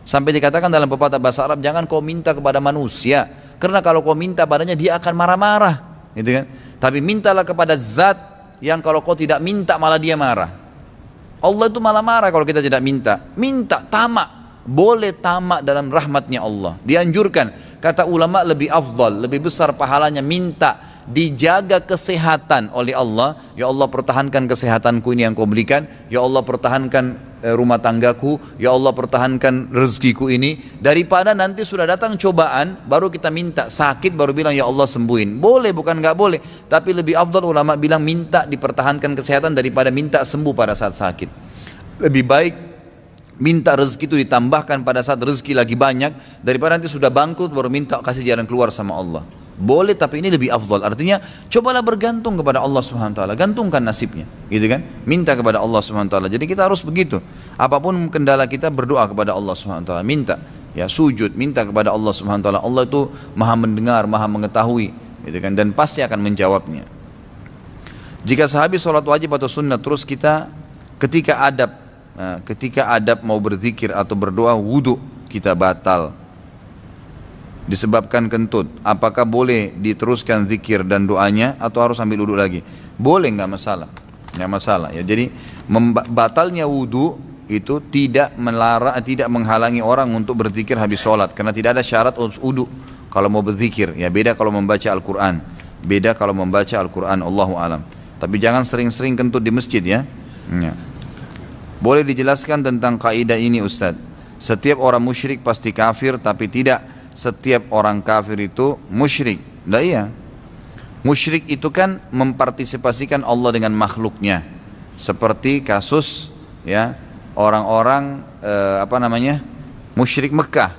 Sampai dikatakan dalam pepatah bahasa Arab, jangan kau minta kepada manusia, karena kalau kau minta padanya dia akan marah-marah, gitu kan? Tapi mintalah kepada zat yang kalau kau tidak minta malah dia marah. Allah itu malah marah kalau kita tidak minta. Minta, tamak, boleh tamak dalam rahmatnya Allah. Dianjurkan, kata ulama lebih afdal, lebih besar pahalanya minta dijaga kesehatan oleh Allah. Ya Allah pertahankan kesehatanku ini yang kau berikan. Ya Allah pertahankan rumah tanggaku. Ya Allah pertahankan rezekiku ini. Daripada nanti sudah datang cobaan baru kita minta, sakit baru bilang ya Allah sembuhin. Boleh, bukan nggak boleh, tapi lebih afdal ulama bilang minta dipertahankan kesehatan daripada minta sembuh pada saat sakit. Lebih baik minta rezeki itu ditambahkan pada saat rezeki lagi banyak daripada nanti sudah bangkrut baru minta kasih jalan keluar sama Allah. Boleh, tapi ini lebih afdal. Artinya cobalah bergantung kepada Allah Subhanahu wa taala, gantungkan nasibnya, gitu kan? Minta kepada Allah Subhanahu wa taala. Jadi kita harus begitu. Apapun kendala kita berdoa kepada Allah Subhanahu wa taala, minta, ya sujud, minta kepada Allah Subhanahu wa taala. Allah itu Maha mendengar, Maha mengetahui, gitu kan? Dan pasti akan menjawabnya. Jika sehabis sholat wajib atau sunnah terus kita ketika adab mau berzikir atau berdoa wudu kita batal disebabkan kentut, apakah boleh diteruskan zikir dan doanya atau harus ambil wudu lagi? Boleh, nggak masalah ya. Jadi batalnya wudu itu tidak menghalangi orang untuk berzikir habis sholat, karena tidak ada syarat untuk wudu kalau mau berzikir. Ya beda kalau membaca Al-Quran, Allahu alam. Tapi jangan sering-sering kentut di masjid ya. Boleh dijelaskan tentang kaidah ini Ustaz? Setiap orang musyrik pasti kafir, tapi tidak setiap orang kafir itu musyrik. Nah iya, musyrik itu kan mempartisipasikan Allah dengan makhluknya, seperti kasus ya orang-orang musyrik Mekah.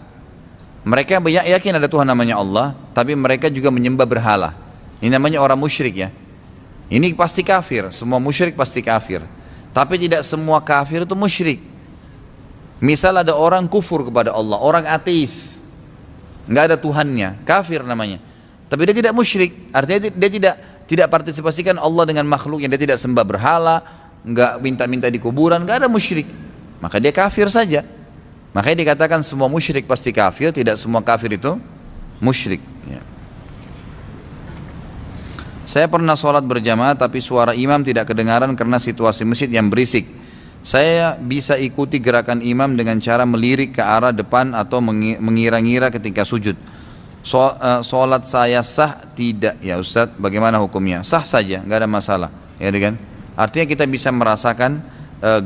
Mereka yakin ada Tuhan namanya Allah, tapi mereka juga menyembah berhala. Ini namanya orang musyrik ya. Ini pasti kafir, semua musyrik pasti kafir. Tapi tidak semua kafir itu musyrik. Misal ada orang kufur kepada Allah, orang ateis, nggak ada Tuhannya, kafir namanya. Tapi dia tidak musyrik, artinya dia tidak partisipasikan Allah dengan makhluknya, dia tidak sembah berhala, nggak minta-minta di kuburan, nggak ada musyrik. Maka dia kafir saja. Makanya dikatakan semua musyrik pasti kafir, tidak semua kafir itu musyrik. Ya. Saya pernah sholat berjamaah tapi suara imam tidak kedengaran karena situasi masjid yang berisik. Saya bisa ikuti gerakan imam dengan cara melirik ke arah depan atau mengira-ngira ketika sujud. Sholat saya sah tidak ya Ustadz? Bagaimana hukumnya? Sah saja, nggak ada masalah. Ya kan? Artinya kita bisa merasakan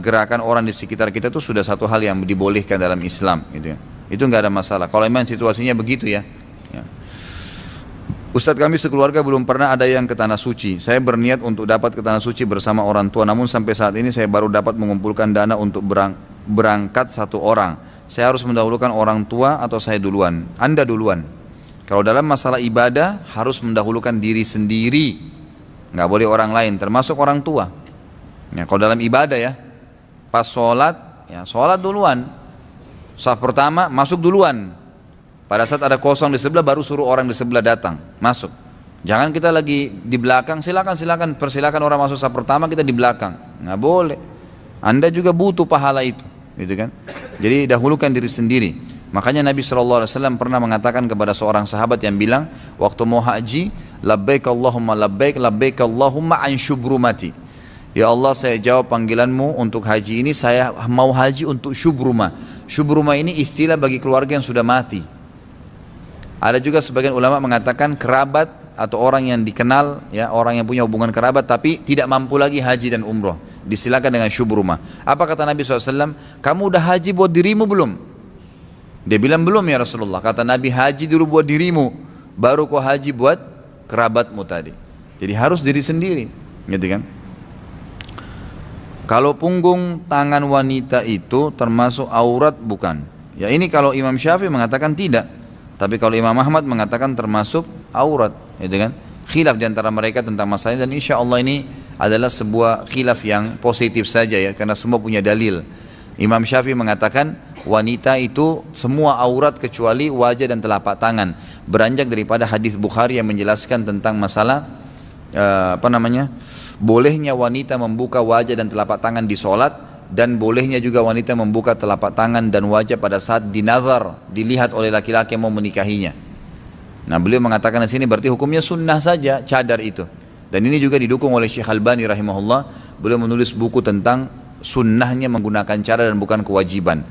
gerakan orang di sekitar kita itu sudah satu hal yang dibolehkan dalam Islam. Gitu ya. Itu nggak ada masalah. Kalau memang situasinya begitu ya. Ustadz, kami sekeluarga belum pernah ada yang ke Tanah Suci. Saya berniat untuk dapat ke Tanah Suci bersama orang tua, namun sampai saat ini saya baru dapat mengumpulkan dana untuk berangkat satu orang. Saya harus mendahulukan orang tua atau saya duluan? Anda duluan. Kalau dalam masalah ibadah harus mendahulukan diri sendiri, nggak boleh orang lain, termasuk orang tua. Ya, kalau dalam ibadah ya, pas sholat, ya sholat duluan. Saf pertama masuk duluan. Pada saat ada kosong di sebelah baru suruh orang di sebelah datang masuk. Jangan kita lagi di belakang, persilakan orang masuk saf pertama, kita di belakang, nggak boleh. Anda juga butuh pahala itu, gitu kan? Jadi dahulukan diri sendiri. Makanya Nabi SAW pernah mengatakan kepada seorang sahabat yang bilang waktu mau haji, labbaik Allahumma labbaik, labbaik Allahumma an syubrumati. Ya Allah, saya jawab panggilanmu untuk haji ini, saya mau haji untuk syubrumah. Syubrumah ini istilah bagi keluarga yang sudah mati. Ada juga sebagian ulama mengatakan kerabat atau orang yang dikenal, ya orang yang punya hubungan kerabat tapi tidak mampu lagi haji dan umroh, disilakan dengan syubrumah. Apa kata Nabi SAW? Kamu udah haji buat dirimu belum? Dia bilang belum ya Rasulullah. Kata Nabi, haji dulu buat dirimu, baru kau haji buat kerabatmu tadi. Jadi harus diri sendiri, gitu kan? Kalau punggung tangan wanita itu termasuk aurat bukan? Ya ini kalau Imam Syafi'i mengatakan tidak, tapi kalau Imam Ahmad mengatakan termasuk aurat, gitu kan? Khilaf diantara mereka tentang masalah ini, dan insya Allah ini adalah sebuah khilaf yang positif saja ya, karena semua punya dalil. Imam Syafi'i mengatakan wanita itu semua aurat kecuali wajah dan telapak tangan, beranjak daripada hadis Bukhari yang menjelaskan tentang masalah bolehnya wanita membuka wajah dan telapak tangan di sholat, dan bolehnya juga wanita membuka telapak tangan dan wajah pada saat dinazar, dilihat oleh laki-laki yang mau menikahinya. Nah beliau mengatakan di sini berarti hukumnya sunnah saja cadar itu, dan ini juga didukung oleh Syekh Albani rahimahullah. Beliau menulis buku tentang sunnahnya menggunakan cadar dan bukan kewajiban.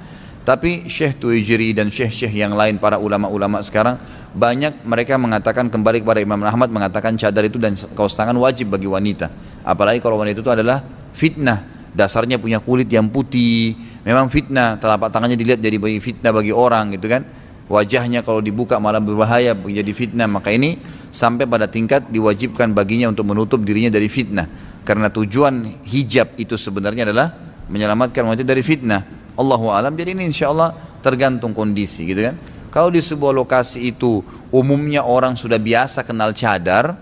Tapi Syekh Tuwaijiri dan syekh-syekh yang lain, para ulama-ulama sekarang, banyak mereka mengatakan kembali kepada Imam Ahmad, mengatakan cadar itu dan kaos tangan wajib bagi wanita. Apalagi kalau wanita itu adalah fitnah, dasarnya punya kulit yang putih, memang fitnah, telapak tangannya dilihat jadi fitnah bagi orang gitu kan. Wajahnya kalau dibuka malah berbahaya, menjadi fitnah. Maka ini sampai pada tingkat diwajibkan baginya untuk menutup dirinya dari fitnah, karena tujuan hijab itu sebenarnya adalah menyelamatkan wanita dari fitnah. Allahu alam. Jadi ini insya Allah tergantung kondisi gitu kan. Kalau di sebuah lokasi itu umumnya orang sudah biasa kenal cadar,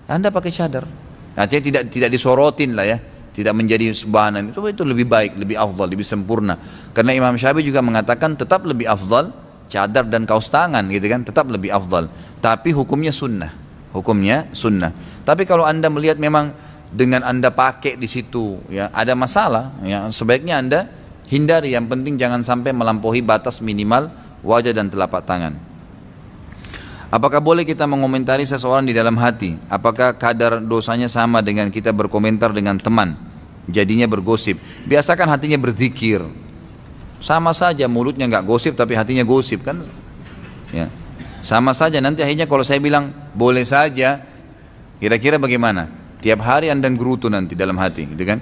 Anda pakai cadar. Artinya tidak disorotin lah ya, tidak menjadi subahanan. Itu lebih baik, lebih afdal, lebih sempurna. Karena Imam Syafi'i juga mengatakan tetap lebih afdal cadar dan kaos tangan gitu kan, tetap lebih afdal. Tapi hukumnya sunnah, hukumnya sunnah. Tapi kalau Anda melihat memang dengan Anda pakai di situ ya ada masalah, ya sebaiknya Anda hindari. Yang penting jangan sampai melampaui batas minimal wajah dan telapak tangan. Apakah boleh kita mengomentari seseorang di dalam hati? Apakah kadar dosanya sama dengan kita berkomentar dengan teman? Jadinya bergosip. Biasakan hatinya berzikir. Sama saja, mulutnya nggak gosip tapi hatinya gosip kan? Ya. Sama saja, nanti akhirnya kalau saya bilang boleh saja, kira-kira bagaimana? Tiap hari Anda gerutu nanti dalam hati, gitu kan?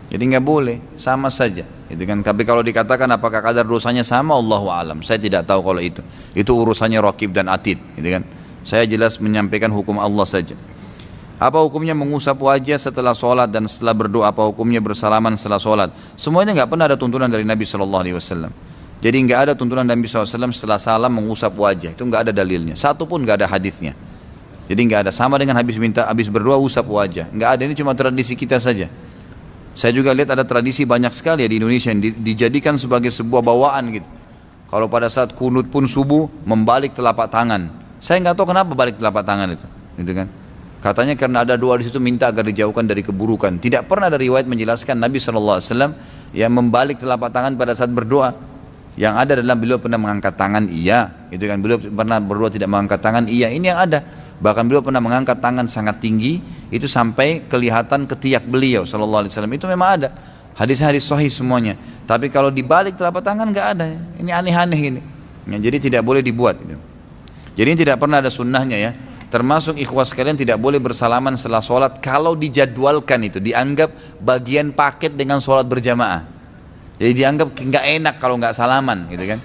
Jadi nggak boleh, sama saja, gitu kan? Tapi kalau dikatakan apakah kadar dosanya sama, Allahu alam. Saya tidak tahu kalau itu. Itu urusannya Raqib dan Atid, gitu kan? Saya jelas menyampaikan hukum Allah saja. Apa hukumnya mengusap wajah setelah sholat dan setelah berdoa? Apa hukumnya bersalaman setelah sholat? Semuanya nggak pernah ada tuntunan dari Nabi SAW. Jadi nggak ada tuntunan Nabi SAW setelah salam mengusap wajah. Itu nggak ada dalilnya. Satu pun nggak ada hadisnya. Jadi nggak ada. Sama dengan habis berdoa usap wajah. Nggak ada. Ini cuma tradisi kita saja. Saya juga lihat ada tradisi banyak sekali ya di Indonesia yang dijadikan sebagai sebuah bawaan gitu. Kalau pada saat kunut pun subuh membalik telapak tangan. Saya nggak tahu kenapa balik telapak tangan itu, gitu kan? Katanya karena ada doa di situ minta agar dijauhkan dari keburukan. Tidak pernah ada riwayat menjelaskan Nabi SAW yang membalik telapak tangan pada saat berdoa. Yang ada adalah beliau pernah mengangkat tangan, iya, gitu kan? Beliau pernah berdoa tidak mengangkat tangan, iya. Ini yang ada. Bahkan beliau pernah mengangkat tangan sangat tinggi, itu sampai kelihatan ketiak beliau SAW. Itu memang ada. Hadis-hadis sahih semuanya. Tapi kalau dibalik telapak tangan nggak ada. Ini aneh-aneh ini. Ya, jadi tidak boleh dibuat. Gitu. Jadi ini tidak pernah ada sunnahnya ya. Termasuk ikhwas sekalian tidak boleh bersalaman setelah sholat kalau dijadwalkan itu. Dianggap bagian paket dengan sholat berjamaah. Jadi dianggap nggak enak kalau nggak salaman gitu kan.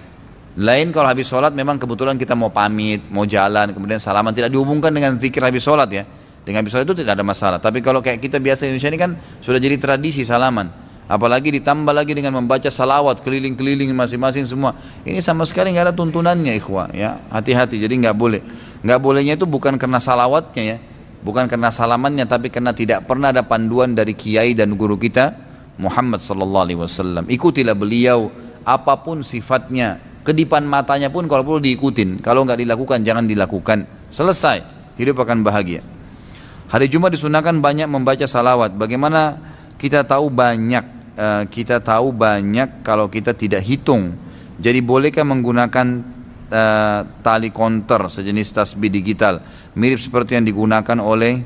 Lain kalau habis sholat memang kebetulan kita mau pamit, mau jalan, kemudian salaman, tidak dihubungkan dengan zikir habis sholat ya. Dengan habis sholat itu tidak ada masalah. Tapi kalau kayak kita biasa di Indonesia ini kan sudah jadi tradisi salaman. Apalagi ditambah lagi dengan membaca salawat keliling-keliling masing-masing semua. Ini sama sekali nggak ada tuntunannya ikhwah ya. Hati-hati, jadi nggak boleh. Nggak bolehnya itu bukan karena salawatnya ya, bukan karena salamannya, tapi karena tidak pernah ada panduan dari kiai dan guru kita Muhammad sallallahu alaihi wasallam. Ikutilah beliau apapun sifatnya. Kedipan matanya pun kalau perlu diikutin. Kalau nggak dilakukan jangan dilakukan. Selesai, hidup akan bahagia. Hari Jumat disunahkan banyak membaca salawat. Bagaimana kita tahu banyak? Kita tahu banyak kalau kita tidak hitung. Jadi bolehkah menggunakan tali konter sejenis tasbih digital mirip seperti yang digunakan oleh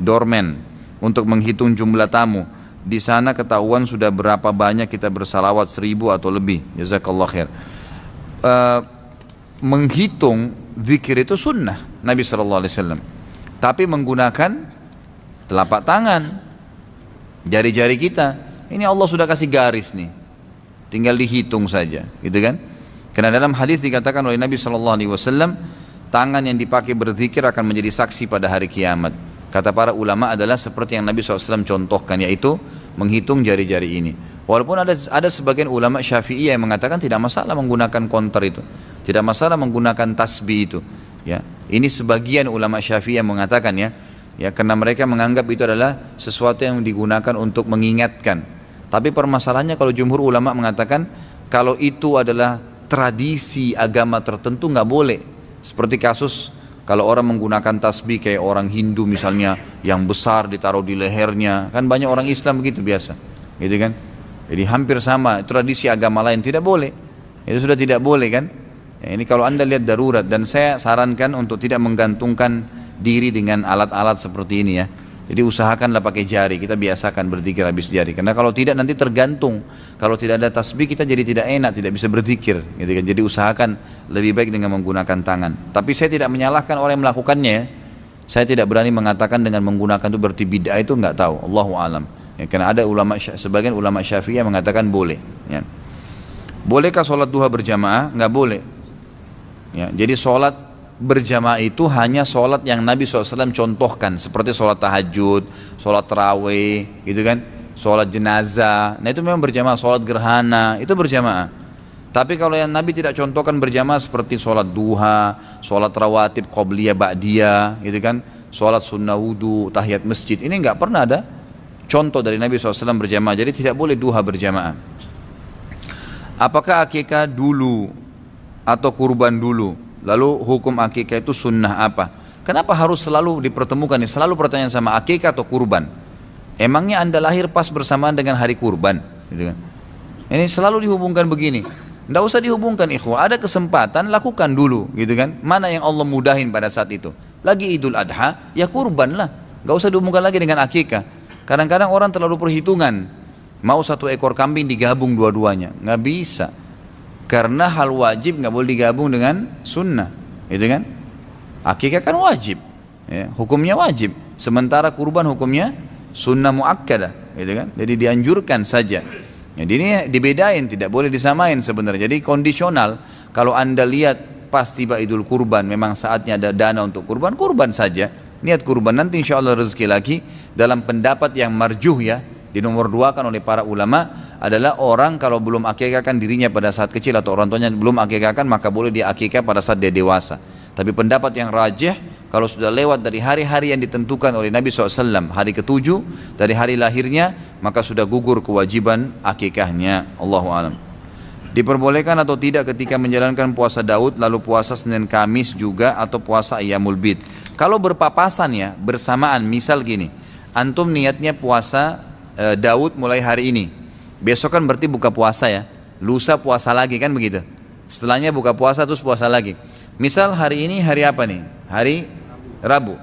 doorman untuk menghitung jumlah tamu? Di sana ketahuan sudah berapa banyak kita bersalawat, 1000 atau lebih. Jazakallah khair. Menghitung zikir itu sunnah Nabi SAW. Tapi menggunakan telapak tangan, jari-jari kita. Ini Allah sudah kasih garis nih. Tinggal dihitung saja, gitu kan? Karena dalam hadis dikatakan oleh Nabi SAW, tangan yang dipakai berzikir akan menjadi saksi pada hari kiamat. Kata para ulama adalah seperti yang Nabi SAW contohkan, yaitu menghitung jari-jari ini. Walaupun ada sebagian ulama Syafi'iyah yang mengatakan tidak masalah menggunakan konter itu, tidak masalah menggunakan tasbih itu. Ya, ini sebagian ulama Syafi'iyah yang mengatakan ya, karena mereka menganggap itu adalah sesuatu yang digunakan untuk mengingatkan. Tapi permasalahannya kalau jumhur ulama mengatakan kalau itu adalah tradisi agama tertentu nggak boleh. Seperti kasus kalau orang menggunakan tasbih kayak orang Hindu misalnya yang besar ditaruh di lehernya, kan banyak orang Islam begitu biasa, gitu kan? Jadi hampir sama, tradisi agama lain tidak boleh, itu sudah tidak boleh kan? Ya, ini kalau anda lihat darurat, dan saya sarankan untuk tidak menggantungkan diri dengan alat-alat seperti ini ya. Jadi usahakanlah pakai jari, kita biasakan berzikir habis jari, karena kalau tidak nanti tergantung. Kalau tidak ada tasbih kita jadi tidak enak, tidak bisa berzikir, gitu kan? Jadi usahakan lebih baik dengan menggunakan tangan. Tapi saya tidak menyalahkan orang yang melakukannya ya. Saya tidak berani mengatakan dengan menggunakan itu berarti bid'ah, itu nggak tahu, Allahu alam. Ya, karena ada sebagian ulama Syafi'iyah mengatakan boleh. Ya. Bolehkah sholat duha berjamaah? Nggak boleh. Ya, jadi sholat berjamaah itu hanya sholat yang Nabi SAW contohkan, seperti sholat tahajud, sholat tarawih, gitu kan, sholat jenazah. Nah itu memang berjamaah, sholat gerhana itu berjamaah. Tapi kalau yang Nabi tidak contohkan berjamaah seperti sholat duha, sholat rawatib, qobliyah, ba'diyah, gitu kan, sholat sunnah wudu, tahiyat masjid, ini nggak pernah ada contoh dari Nabi SAW berjamaah. Jadi tidak boleh duha berjamaah. Apakah akikah dulu atau kurban dulu? Lalu hukum akikah itu sunnah apa? Kenapa harus selalu dipertemukan? Selalu pertanyaan sama akikah atau kurban? Emangnya anda lahir pas bersamaan dengan hari kurban? Gitu kan? Ini selalu dihubungkan begini. Tidak usah dihubungkan ikhwah. Ada kesempatan lakukan dulu, gitu kan? Mana yang Allah mudahin pada saat itu? Lagi Idul Adha, ya kurban lah. Gak usah dihubungkan lagi dengan akikah. Kadang-kadang orang terlalu perhitungan, mau satu ekor kambing digabung dua-duanya, nggak bisa. Karena hal wajib nggak boleh digabung dengan sunnah, gitu kan? Akikah kan wajib, ya, hukumnya wajib. Sementara kurban hukumnya sunnah muakkadah, gitu kan? Jadi dianjurkan saja. Jadi ini dibedain, tidak boleh disamain sebenarnya. Jadi kondisional. Kalau anda lihat pas tiba Idul Kurban, memang saatnya ada dana untuk kurban, kurban saja. Niat kurban, nanti insya Allah rezeki lagi. Dalam pendapat yang marjuh ya, dinomor duakan oleh para ulama, adalah orang kalau belum akikahkan dirinya pada saat kecil atau orang tuanya belum akikahkan, maka boleh dia akikah pada saat dia dewasa. Tapi pendapat yang rajih, kalau sudah lewat dari hari-hari yang ditentukan oleh Nabi SAW, hari ke-7 dari hari lahirnya, maka sudah gugur kewajiban akikahnya. Allahu a'lam. Diperbolehkan atau tidak ketika menjalankan puasa Daud lalu puasa Senin Kamis juga, atau puasa Ayyamul Bid? Kalau berpapasan ya, bersamaan, misal gini, antum niatnya puasa Daud mulai hari ini, besok kan berarti buka puasa ya, lusa puasa lagi kan begitu, setelahnya buka puasa terus puasa lagi. Misal hari ini hari apa nih? Hari Rabu.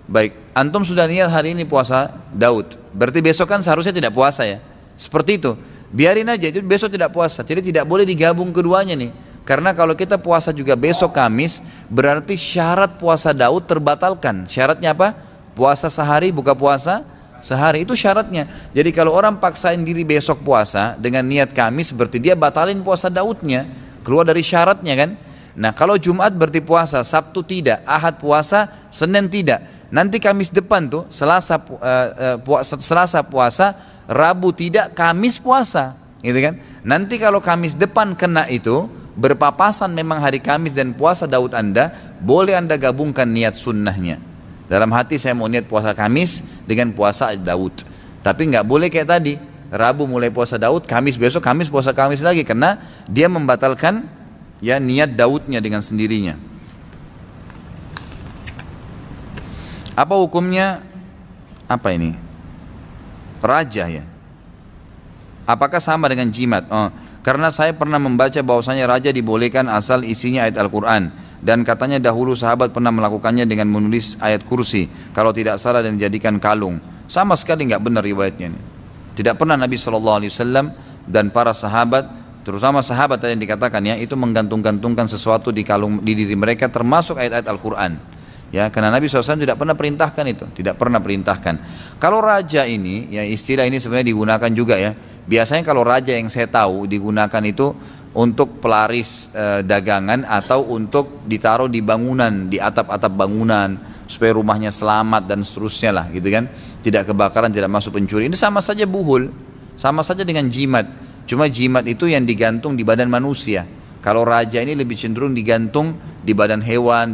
Baik, antum sudah niat hari ini puasa Daud, berarti besok kan seharusnya tidak puasa ya. Seperti itu. Biarin aja, itu besok tidak puasa. Jadi tidak boleh digabung keduanya nih. Karena kalau kita puasa juga besok Kamis, berarti syarat puasa Daud terbatalkan. Syaratnya apa? Puasa sehari, buka puasa sehari, itu syaratnya. Jadi kalau orang paksain diri besok puasa dengan niat Kamis, berarti dia batalin puasa Daudnya, keluar dari syaratnya kan. Nah kalau Jumat berarti puasa, Sabtu tidak, Ahad puasa, Senin tidak. Nanti Kamis depan tuh, Selasa puasa, Rabu tidak, Kamis puasa, gitu kan. Nanti kalau Kamis depan kena itu, berpapasan memang hari Kamis dan puasa Daud anda, boleh anda gabungkan niat sunnahnya. Dalam hati saya mau niat puasa Kamis dengan puasa Daud. Tapi nggak boleh kayak tadi, Rabu mulai puasa Daud, Kamis besok Kamis puasa Kamis lagi, karena dia membatalkan ya niat Daudnya dengan sendirinya. Apa hukumnya? Apa ini? Raja ya. Apakah sama dengan jimat? Karena saya pernah membaca bahwasanya raja dibolehkan asal isinya ayat Al-Quran, dan katanya dahulu sahabat pernah melakukannya dengan menulis ayat kursi kalau tidak salah dan dijadikan kalung. Sama sekali nggak benar riwayatnya ini. Tidak pernah Nabi SAW dan para sahabat, terutama sahabat yang dikatakan ya, itu menggantung-gantungkan sesuatu di kalung di diri mereka, termasuk ayat-ayat Al-Quran. Ya, karena Nabi SAW tidak pernah perintahkan itu, tidak pernah perintahkan. Kalau raja ini, ya istilah ini sebenarnya digunakan juga ya. Biasanya kalau raja yang saya tahu digunakan itu untuk pelaris dagangan atau untuk ditaruh di bangunan, di atap-atap bangunan supaya rumahnya selamat dan seterusnya lah gitu kan, tidak kebakaran, tidak masuk pencuri. Ini sama saja buhul, sama saja dengan jimat, cuma jimat itu yang digantung di badan manusia. Kalau raja ini lebih cenderung digantung di badan hewan,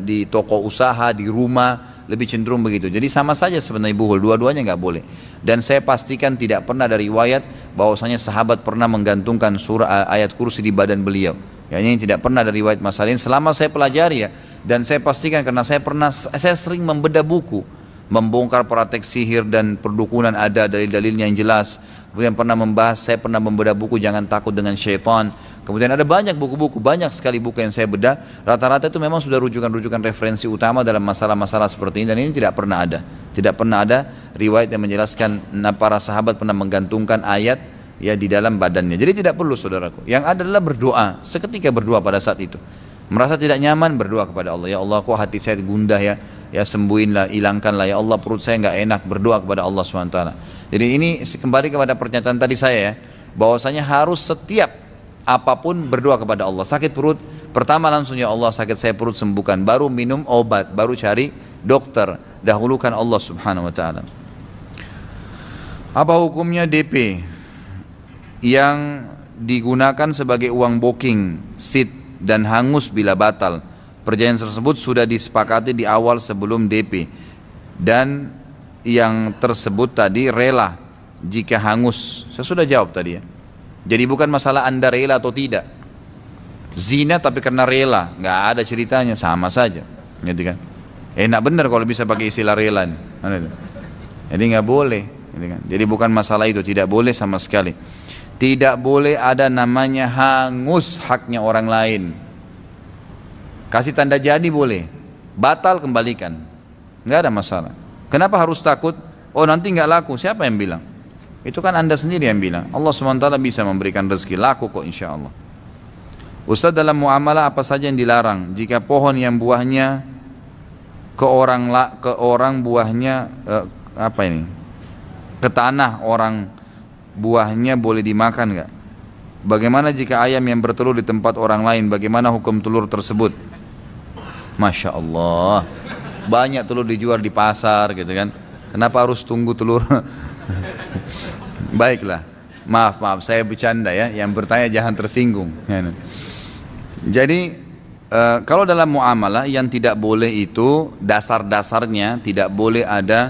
di toko usaha, di rumah, lebih cenderung begitu. Jadi sama saja sebenarnya buhul, dua-duanya nggak boleh. Dan saya pastikan tidak pernah ada riwayat bahwasanya sahabat pernah menggantungkan surah ayat kursi di badan beliau. Ya, ini tidak pernah ada riwayat masalah ini selama saya pelajari ya. Dan saya pastikan karena saya sering membedah buku, membongkar praktek sihir dan perdukunan, ada dalil-dalilnya yang jelas. Kemudian saya pernah membedah buku Jangan Takut dengan Syaitan. Kemudian ada banyak buku-buku, banyak sekali buku yang saya bedah. Rata-rata itu memang sudah rujukan-rujukan referensi utama dalam masalah-masalah seperti ini. Dan ini tidak pernah ada. Tidak pernah ada riwayat yang menjelaskan para sahabat pernah menggantungkan ayat ya di dalam badannya. Jadi tidak perlu saudaraku. Yang ada adalah berdoa. Seketika berdoa pada saat itu. Merasa tidak nyaman, berdoa kepada Allah. Ya Allah, kok hati saya gundah ya. Ya sembuhinlah, hilangkanlah. Ya Allah, perut saya nggak enak. Berdoa kepada Allah SWT. Jadi ini kembali kepada pernyataan tadi saya ya. Bahwasanya harus setiap apapun berdoa kepada Allah. Sakit perut, pertama langsung ya Allah sakit saya perut sembuhkan. Baru minum obat, baru cari dokter. Dahulukan Allah Subhanahu wa ta'ala. Apa hukumnya DP yang digunakan sebagai uang booking seat dan hangus bila batal? Perjanjian tersebut sudah disepakati di awal sebelum DP. Dan yang tersebut tadi rela jika hangus. Saya sudah jawab tadi ya. Jadi bukan masalah Anda rela atau tidak. Zina tapi karena rela, nggak ada ceritanya, sama saja, gitu kan? Enak benar kalau bisa pakai istilah rela nih. Jadi nggak boleh, gitu kan? Jadi bukan masalah itu, tidak boleh sama sekali. Tidak boleh ada namanya hangus haknya orang lain. Kasih tanda jadi boleh, batal kembalikan, nggak ada masalah. Kenapa harus takut? Oh nanti nggak laku, siapa yang bilang? Itu kan Anda sendiri yang bilang. Allah SWT bisa memberikan rezeki, laku kok insya Allah. Ustaz, dalam muamalah apa saja yang dilarang? Jika pohon yang buahnya ke orang buahnya ke tanah orang buahnya boleh dimakan nggak? Bagaimana jika ayam yang bertelur di tempat orang lain? Bagaimana hukum telur tersebut? Masya Allah, banyak telur dijual di pasar gitu kan. Kenapa harus tunggu telur? Baiklah, maaf saya bercanda ya. Yang bertanya jangan tersinggung. Jadi kalau dalam muamalah yang tidak boleh itu dasar-dasarnya tidak boleh ada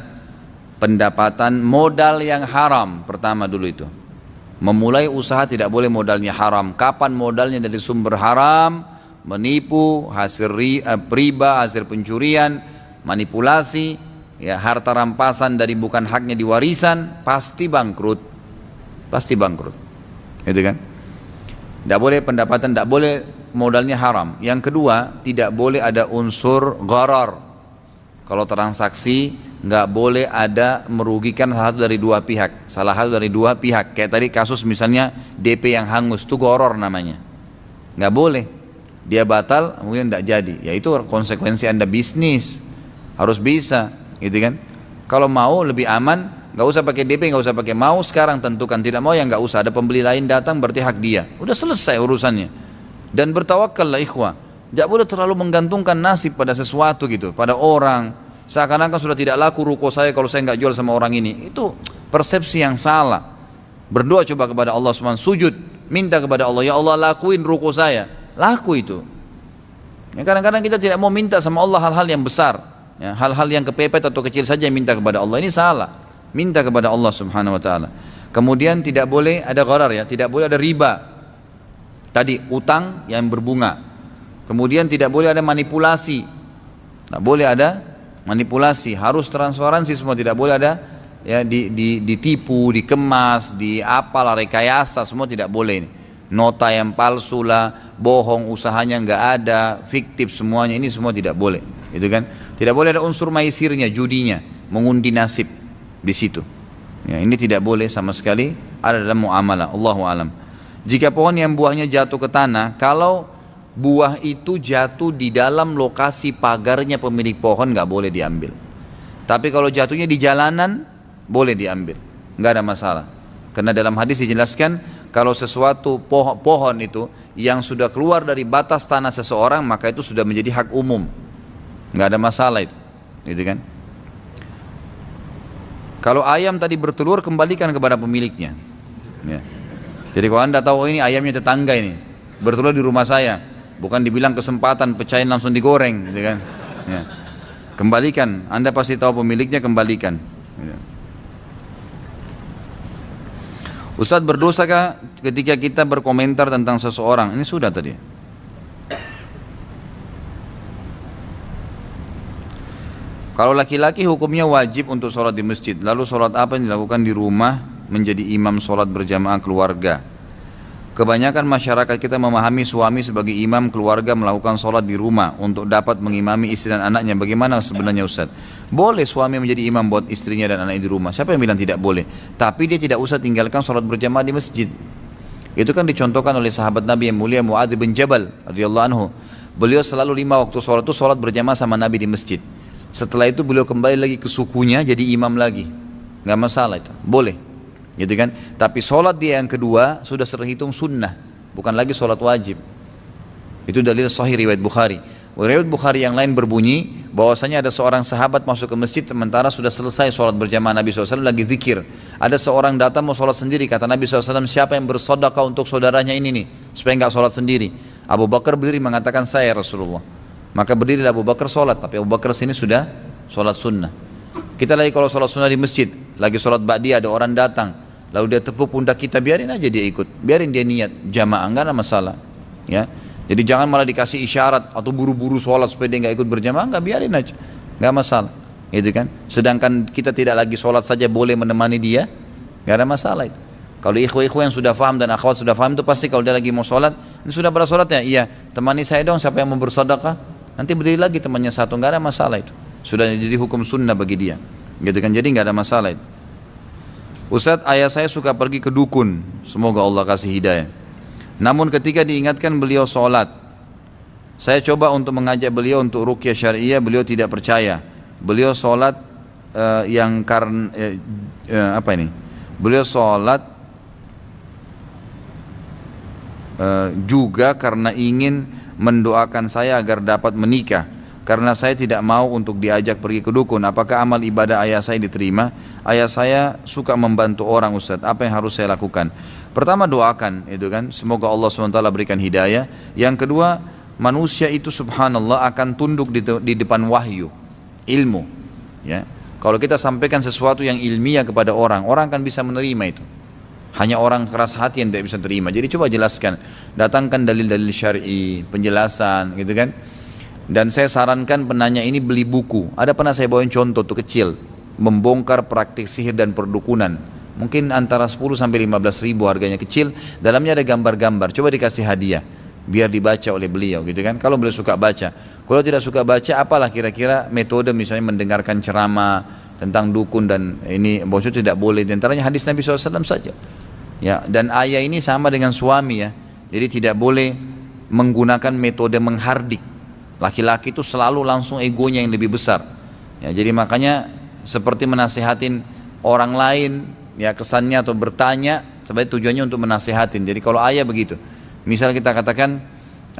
pendapatan modal yang haram. Pertama dulu itu, memulai usaha tidak boleh modalnya haram. Kapan modalnya dari sumber haram, menipu, hasil riba, hasil pencurian, manipulasi, ya harta rampasan dari bukan haknya di warisan, pasti bangkrut, gitu kan? Tidak boleh pendapatan, tidak boleh modalnya haram. Yang kedua, tidak boleh ada unsur gharar. Kalau transaksi nggak boleh ada merugikan salah satu dari dua pihak. Kayak tadi kasus misalnya DP yang hangus, itu gharar namanya. Nggak boleh. Dia batal, kemudian tidak jadi. Ya itu konsekuensi Anda bisnis, harus bisa. Gitu kan? Kalau mau lebih aman, nggak usah pakai DP, nggak usah pakai mau sekarang tentukan, tidak mau ya nggak usah. Ada pembeli lain datang berarti hak dia, udah selesai urusannya. Dan bertawakal lah ikhwah, tidak boleh terlalu menggantungkan nasib pada sesuatu gitu, pada orang. Seakan-akan sudah tidak laku ruko saya kalau saya nggak jual sama orang ini. Itu persepsi yang salah. Berdoa coba kepada Allah SWT, sujud, minta kepada Allah, ya Allah lakuin ruko saya, laku itu. Ya, kadang-kadang kita tidak mau minta sama Allah hal-hal yang besar. Ya, hal-hal yang kepepet atau kecil saja minta kepada Allah, ini salah. Minta kepada Allah Subhanahu wa ta'ala. Kemudian tidak boleh ada gharar ya, tidak boleh ada riba. Tadi utang yang berbunga. Kemudian tidak boleh ada manipulasi. Tidak boleh ada manipulasi, harus transparansi semua, tidak boleh ada ya ditipu, dikemas, rekayasa, semua tidak boleh ini. Nota yang palsu lah, bohong, usahanya nggak ada, fiktif semuanya, ini semua tidak boleh. Itu kan? Tidak boleh ada unsur maisirnya, judinya, mengundi nasib di situ. Ya, ini tidak boleh sama sekali ada dalam muamalah. Allahu alam. Jika pohon yang buahnya jatuh ke tanah, kalau buah itu jatuh di dalam lokasi pagarnya pemilik pohon, nggak boleh diambil. Tapi kalau jatuhnya di jalanan, boleh diambil, nggak ada masalah. Karena dalam hadis dijelaskan Kalau sesuatu pohon itu yang sudah keluar dari batas tanah seseorang, maka itu sudah menjadi hak umum, nggak ada masalah itu, gitu kan? Kalau ayam tadi bertelur, kembalikan kepada pemiliknya. Ya. Jadi kalau anda tahu ini ayamnya tetangga ini bertelur di rumah saya, bukan dibilang kesempatan pecahin langsung digoreng, gitu kan? Ya. Kembalikan, anda pasti tahu pemiliknya, kembalikan. Ya. Ustadz, berdosakah ketika kita berkomentar tentang seseorang? Ini sudah tadi. Kalau laki-laki hukumnya wajib untuk sholat di masjid, lalu sholat apa yang dilakukan di rumah menjadi imam sholat berjamaah keluarga? Kebanyakan masyarakat kita memahami suami sebagai imam keluarga melakukan sholat di rumah untuk dapat mengimami istri dan anaknya. Bagaimana sebenarnya Ustaz? Boleh suami menjadi imam buat istrinya dan anaknya di rumah. Siapa yang bilang tidak boleh? Tapi dia tidak usah tinggalkan sholat berjamaah di masjid. Itu kan dicontohkan oleh sahabat Nabi yang mulia Mu'adz bin Jabal radhiyallahu anhu. Beliau selalu 5 waktu sholat itu sholat berjamaah sama Nabi di masjid. Setelah itu beliau kembali lagi ke sukunya jadi imam lagi. Nggak masalah itu, boleh. Gitu kan? Tapi sholat dia yang kedua sudah terhitung sunnah, bukan lagi sholat wajib. Itu dalil sahih riwayat Bukhari. Riwayat Bukhari yang lain berbunyi bahwasanya ada seorang sahabat masuk ke masjid sementara sudah selesai sholat berjamaah Nabi SAW lagi zikir. Ada seorang datang mau sholat sendiri, kata Nabi SAW, siapa yang bersedekah untuk saudaranya ini nih supaya nggak sholat sendiri? Abu Bakar berdiri mengatakan, saya Rasulullah. Maka berdiri Abu Bakar sholat, tapi Abu Bakar sini sudah sholat sunnah. Kita lagi kalau sholat sunnah di masjid, lagi sholat ba'diyah ada orang datang, lalu dia tepuk pundak kita, biarin aja dia ikut, biarin dia niat jamaah, enggak ada masalah, ya. Jadi jangan malah dikasih isyarat atau buru-buru sholat supaya dia nggak ikut berjamaah, enggak, biarin aja, nggak masalah, gitu kan. Sedangkan kita tidak lagi sholat saja boleh menemani dia, nggak ada masalah itu. Kalau ikhwah-ikhwah yang sudah faham dan akhwat sudah faham itu pasti kalau dia lagi mau sholat, ini sudah pada sholatnya, iya, temani saya dong, siapa yang mau bersedekah, nanti berdiri lagi temannya satu, nggak ada masalah itu, sudah jadi hukum sunnah bagi dia, gitu kan. Jadi nggak ada masalah itu. Ustadz, ayah saya suka pergi ke dukun, semoga Allah kasih hidayah. Namun ketika diingatkan beliau sholat, saya coba untuk mengajak beliau untuk ruqyah syariah, beliau tidak percaya. Beliau sholat Beliau sholat juga karena ingin mendoakan saya agar dapat menikah. Karena saya tidak mau untuk diajak pergi ke dukun. Apakah amal ibadah ayah saya diterima? Ayah saya suka membantu orang Ustaz. Apa yang harus saya lakukan? Pertama doakan, itu kan. Semoga Allah SWT berikan hidayah. Yang kedua, manusia itu subhanallah akan tunduk di depan wahyu, ilmu. Ya, kalau kita sampaikan sesuatu yang ilmiah kepada orang, orang akan bisa menerima itu. Hanya orang keras hati yang tidak bisa terima. Jadi coba jelaskan, datangkan dalil-dalil syar'i, penjelasan, gitu kan. Dan saya sarankan penanya ini beli buku. Ada pernah saya bawain contoh tuh kecil, membongkar praktik sihir dan perdukunan. Mungkin antara 10 sampai 15 ribu harganya, kecil. Dalamnya ada gambar-gambar. Coba dikasih hadiah, biar dibaca oleh beliau, gitu kan. Kalau beliau suka baca. Kalau tidak suka baca, apalah kira-kira metode misalnya mendengarkan ceramah tentang dukun dan ini, bosnya tidak boleh. Di antaranya hadis Nabi SAW saja. Ya, dan ayah ini sama dengan suami ya. Jadi tidak boleh menggunakan metode menghardik. Laki-laki itu selalu langsung egonya yang lebih besar. Ya, jadi makanya seperti menasihatin orang lain, ya kesannya atau bertanya, sebenarnya tujuannya untuk menasihatin. Jadi kalau ayah begitu, misal kita katakan,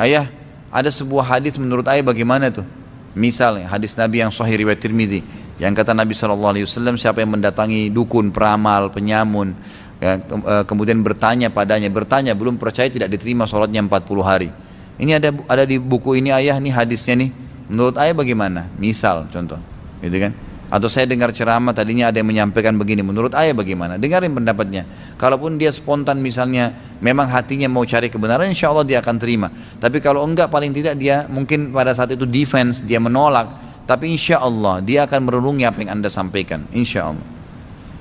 ayah ada sebuah hadis menurut ayah bagaimana tuh? Misalnya hadis Nabi yang sahih riwayat Tirmidzi, yang kata Nabi SAW, siapa yang mendatangi dukun, peramal, penyamun, ya, kemudian bertanya padanya, belum percaya tidak diterima sholatnya 40 hari. Ini ada di buku ini ayah, nih hadisnya nih, menurut ayah bagaimana? Misal contoh, gitu kan? Atau saya dengar ceramah tadinya ada yang menyampaikan begini, menurut ayah bagaimana? Dengarin pendapatnya. Kalaupun dia spontan misalnya, memang hatinya mau cari kebenaran, insya Allah dia akan terima. Tapi kalau enggak, paling tidak dia mungkin pada saat itu defense, dia menolak. Tapi insya Allah dia akan merenungi apa yang anda sampaikan, insya Allah.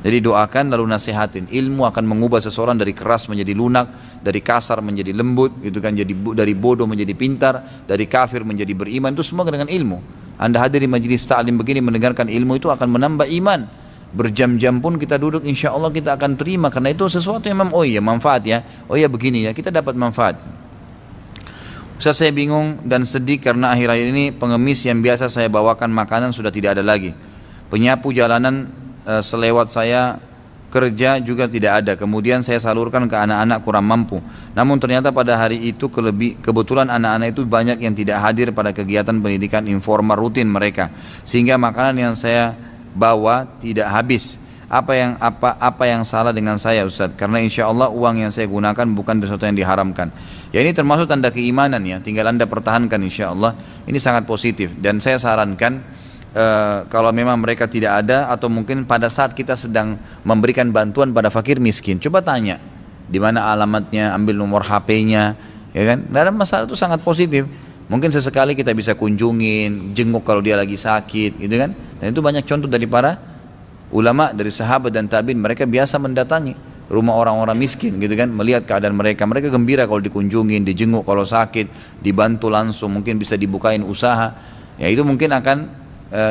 Jadi doakan lalu nasihatin. Ilmu akan mengubah seseorang dari keras menjadi lunak, dari kasar menjadi lembut, gitu kan. Jadi dari bodoh menjadi pintar, dari kafir menjadi beriman. Itu semua dengan ilmu. Anda hadir di majelis ta'lim begini mendengarkan ilmu, itu akan menambah iman. Berjam-jam pun kita duduk, insya Allah kita akan terima. Karena itu sesuatu yang oh iya manfaat ya, oh iya begini ya, kita dapat manfaat. Saya bingung dan sedih karena akhir-akhir ini pengemis yang biasa saya bawakan makanan sudah tidak ada lagi. Penyapu jalanan selewat saya kerja juga tidak ada. Kemudian saya salurkan ke anak-anak kurang mampu. Namun ternyata pada hari itu kebetulan anak-anak itu banyak yang tidak hadir pada kegiatan pendidikan informal rutin mereka. Sehingga makanan yang saya bawa tidak habis. Apa yang salah dengan saya, Ustaz? Karena insya Allah uang yang saya gunakan bukan sesuatu yang diharamkan. Ya, ini termasuk tanda keimanan ya. Tinggal Anda pertahankan insya Allah. Ini sangat positif. Dan saya sarankan kalau memang mereka tidak ada, atau mungkin pada saat kita sedang memberikan bantuan pada fakir miskin, coba tanya di mana alamatnya, ambil nomor HP-nya, ya kan? Dalam masalah itu sangat positif. Mungkin sesekali kita bisa kunjungin, jenguk kalau dia lagi sakit, gitu kan? Dan itu banyak contoh dari para ulama, dari sahabat dan tabi'in, mereka biasa mendatangi rumah orang-orang miskin, gitu kan? Melihat keadaan mereka, mereka gembira kalau dikunjungin, dijenguk kalau sakit, dibantu langsung, mungkin bisa dibukain usaha. Ya itu mungkin akan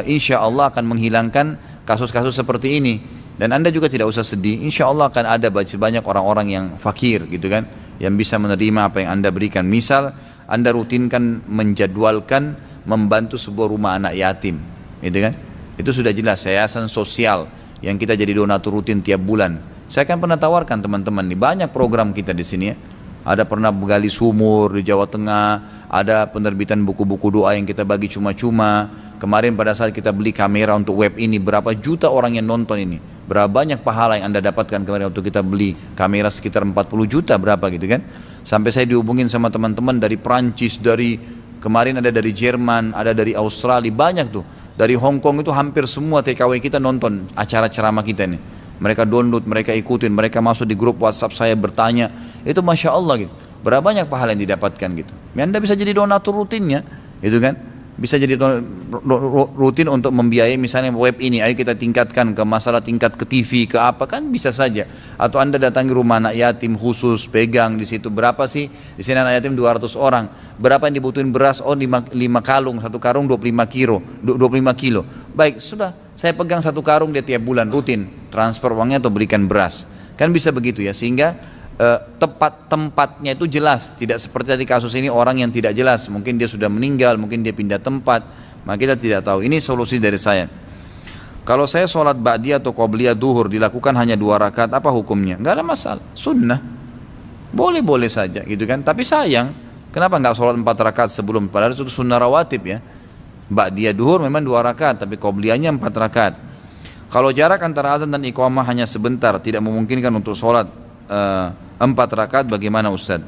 insya Allah akan menghilangkan kasus-kasus seperti ini. Dan Anda juga tidak usah sedih, insya Allah akan ada banyak orang-orang yang fakir, gitu kan, yang bisa menerima apa yang Anda berikan. Misal Anda rutinkan menjadwalkan membantu sebuah rumah anak yatim, gitu kan, itu sudah jelas yayasan sosial yang kita jadi donatur rutin tiap bulan. Saya kan pernah tawarkan teman-teman nih, banyak program kita di sini ya. Ada pernah menggali sumur di Jawa Tengah, ada penerbitan buku-buku doa yang kita bagi cuma-cuma. Kemarin pada saat kita beli kamera untuk web ini, berapa juta orang yang nonton ini, berapa banyak pahala yang Anda dapatkan kemarin waktu kita beli kamera, sekitar 40 juta berapa gitu kan. Sampai saya dihubungin sama teman-teman dari Prancis, dari kemarin ada dari Jerman, ada dari Australia, banyak tuh. Dari Hong Kong itu hampir semua TKW kita nonton acara ceramah kita nih. Mereka download, mereka ikutin, mereka masuk di grup WhatsApp saya bertanya. Itu Masya Allah gitu. Berapa banyak pahala yang didapatkan gitu. Anda bisa jadi donatur rutinnya, gitu kan. Bisa jadi rutin untuk membiayai misalnya web ini, ayo kita tingkatkan ke masalah tingkat ke TV, ke apa, kan bisa saja. Atau Anda datangi rumah anak yatim khusus, pegang di situ berapa sih, di sini anak yatim 200 orang, berapa yang dibutuhin beras, oh 5 kalung, satu karung 25 kilo, baik sudah, saya pegang satu karung dia tiap bulan rutin, transfer uangnya atau berikan beras, kan bisa begitu ya, sehingga tempatnya itu jelas, tidak seperti tadi kasus ini orang yang tidak jelas, mungkin dia sudah meninggal, mungkin dia pindah tempat, maka kita tidak tahu. Ini solusi dari saya. Kalau saya sholat ba'diyah atau qobliyah duhur dilakukan hanya 2 rakaat, apa hukumnya? Nggak ada masalah, sunnah, boleh-boleh saja gitu kan. Tapi sayang, kenapa nggak sholat 4 rakaat sebelum, padahal itu sunnah rawatib ya. Ba'diyah duhur memang 2 rakaat, tapi qobliyahnya 4 rakaat. Kalau jarak antara azan dan iqamah hanya sebentar, tidak memungkinkan untuk sholat 4 rakaat, bagaimana Ustaz?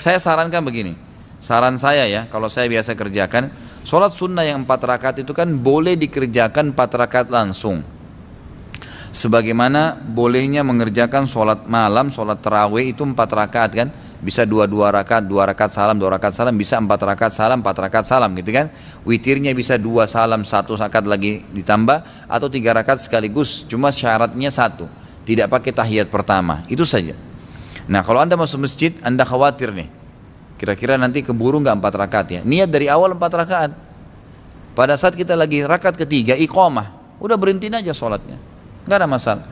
Saya sarankan begini, saran saya ya, kalau saya biasa kerjakan, sholat sunnah yang 4 rakaat itu kan boleh dikerjakan 4 rakaat langsung, sebagaimana bolehnya mengerjakan sholat malam, sholat tarawih itu 4 rakaat kan, bisa 2 rakaat, 2 rakaat salam, 2 rakaat salam, bisa 4 rakaat salam, 4 rakaat salam gitu kan. Witirnya bisa 2 salam, 1 rakaat lagi ditambah, atau 3 rakaat sekaligus, cuma syaratnya 1, tidak pakai tahiyat pertama, itu saja. Nah kalau Anda masuk masjid, Anda khawatir nih, kira-kira nanti keburu nggak 4 rakaat ya, niat dari awal 4 rakaat, pada saat kita lagi rakaat ketiga iqamah, udah berhentiin aja sholatnya, nggak ada masalah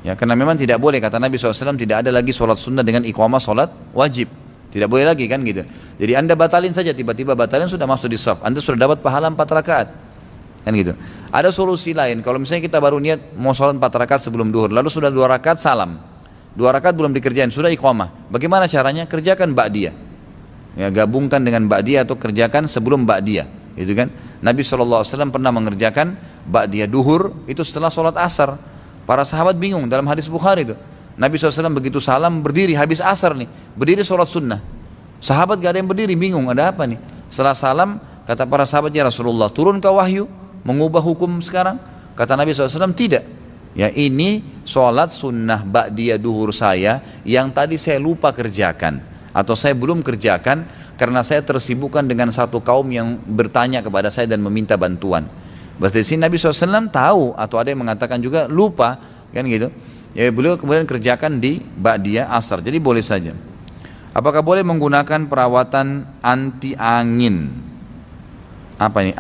ya, karena memang tidak boleh, kata Nabi SAW, tidak ada lagi sholat sunnah dengan iqamah sholat wajib, tidak boleh lagi kan gitu. Jadi Anda batalin saja, tiba-tiba batalin, sudah masuk di shaf, Anda sudah dapat pahala 4 rakaat kan gitu. Ada solusi lain, kalau misalnya kita baru niat mau sholat 4 rakaat sebelum duhur, lalu sudah 2 rakaat salam, 2 rakaat belum dikerjain, sudah iqamah, bagaimana caranya? Kerjakan ba'diyah ya, gabungkan dengan ba'diyah atau kerjakan sebelum ba'diyah, gitu kan. Nabi SAW pernah mengerjakan ba'diyah duhur itu setelah sholat asar. Para sahabat bingung, dalam hadis Bukhari itu Nabi SAW begitu salam berdiri, habis asar nih, berdiri sholat sunnah, sahabat gak ada yang berdiri, bingung ada apa nih. Setelah salam kata para sahabat, ya Rasulullah, turun ke wahyu mengubah hukum sekarang? Kata Nabi SAW, tidak ya, ini sholat sunnah ba'diyah duhur saya yang tadi saya lupa kerjakan, atau saya belum kerjakan karena saya tersibukkan dengan satu kaum yang bertanya kepada saya dan meminta bantuan. Berarti sini Nabi SAW tahu, atau ada yang mengatakan juga lupa kan gitu ya, beliau kemudian kerjakan di ba'diyah asar, jadi boleh saja. Apakah boleh menggunakan perawatan anti angin, apa ini,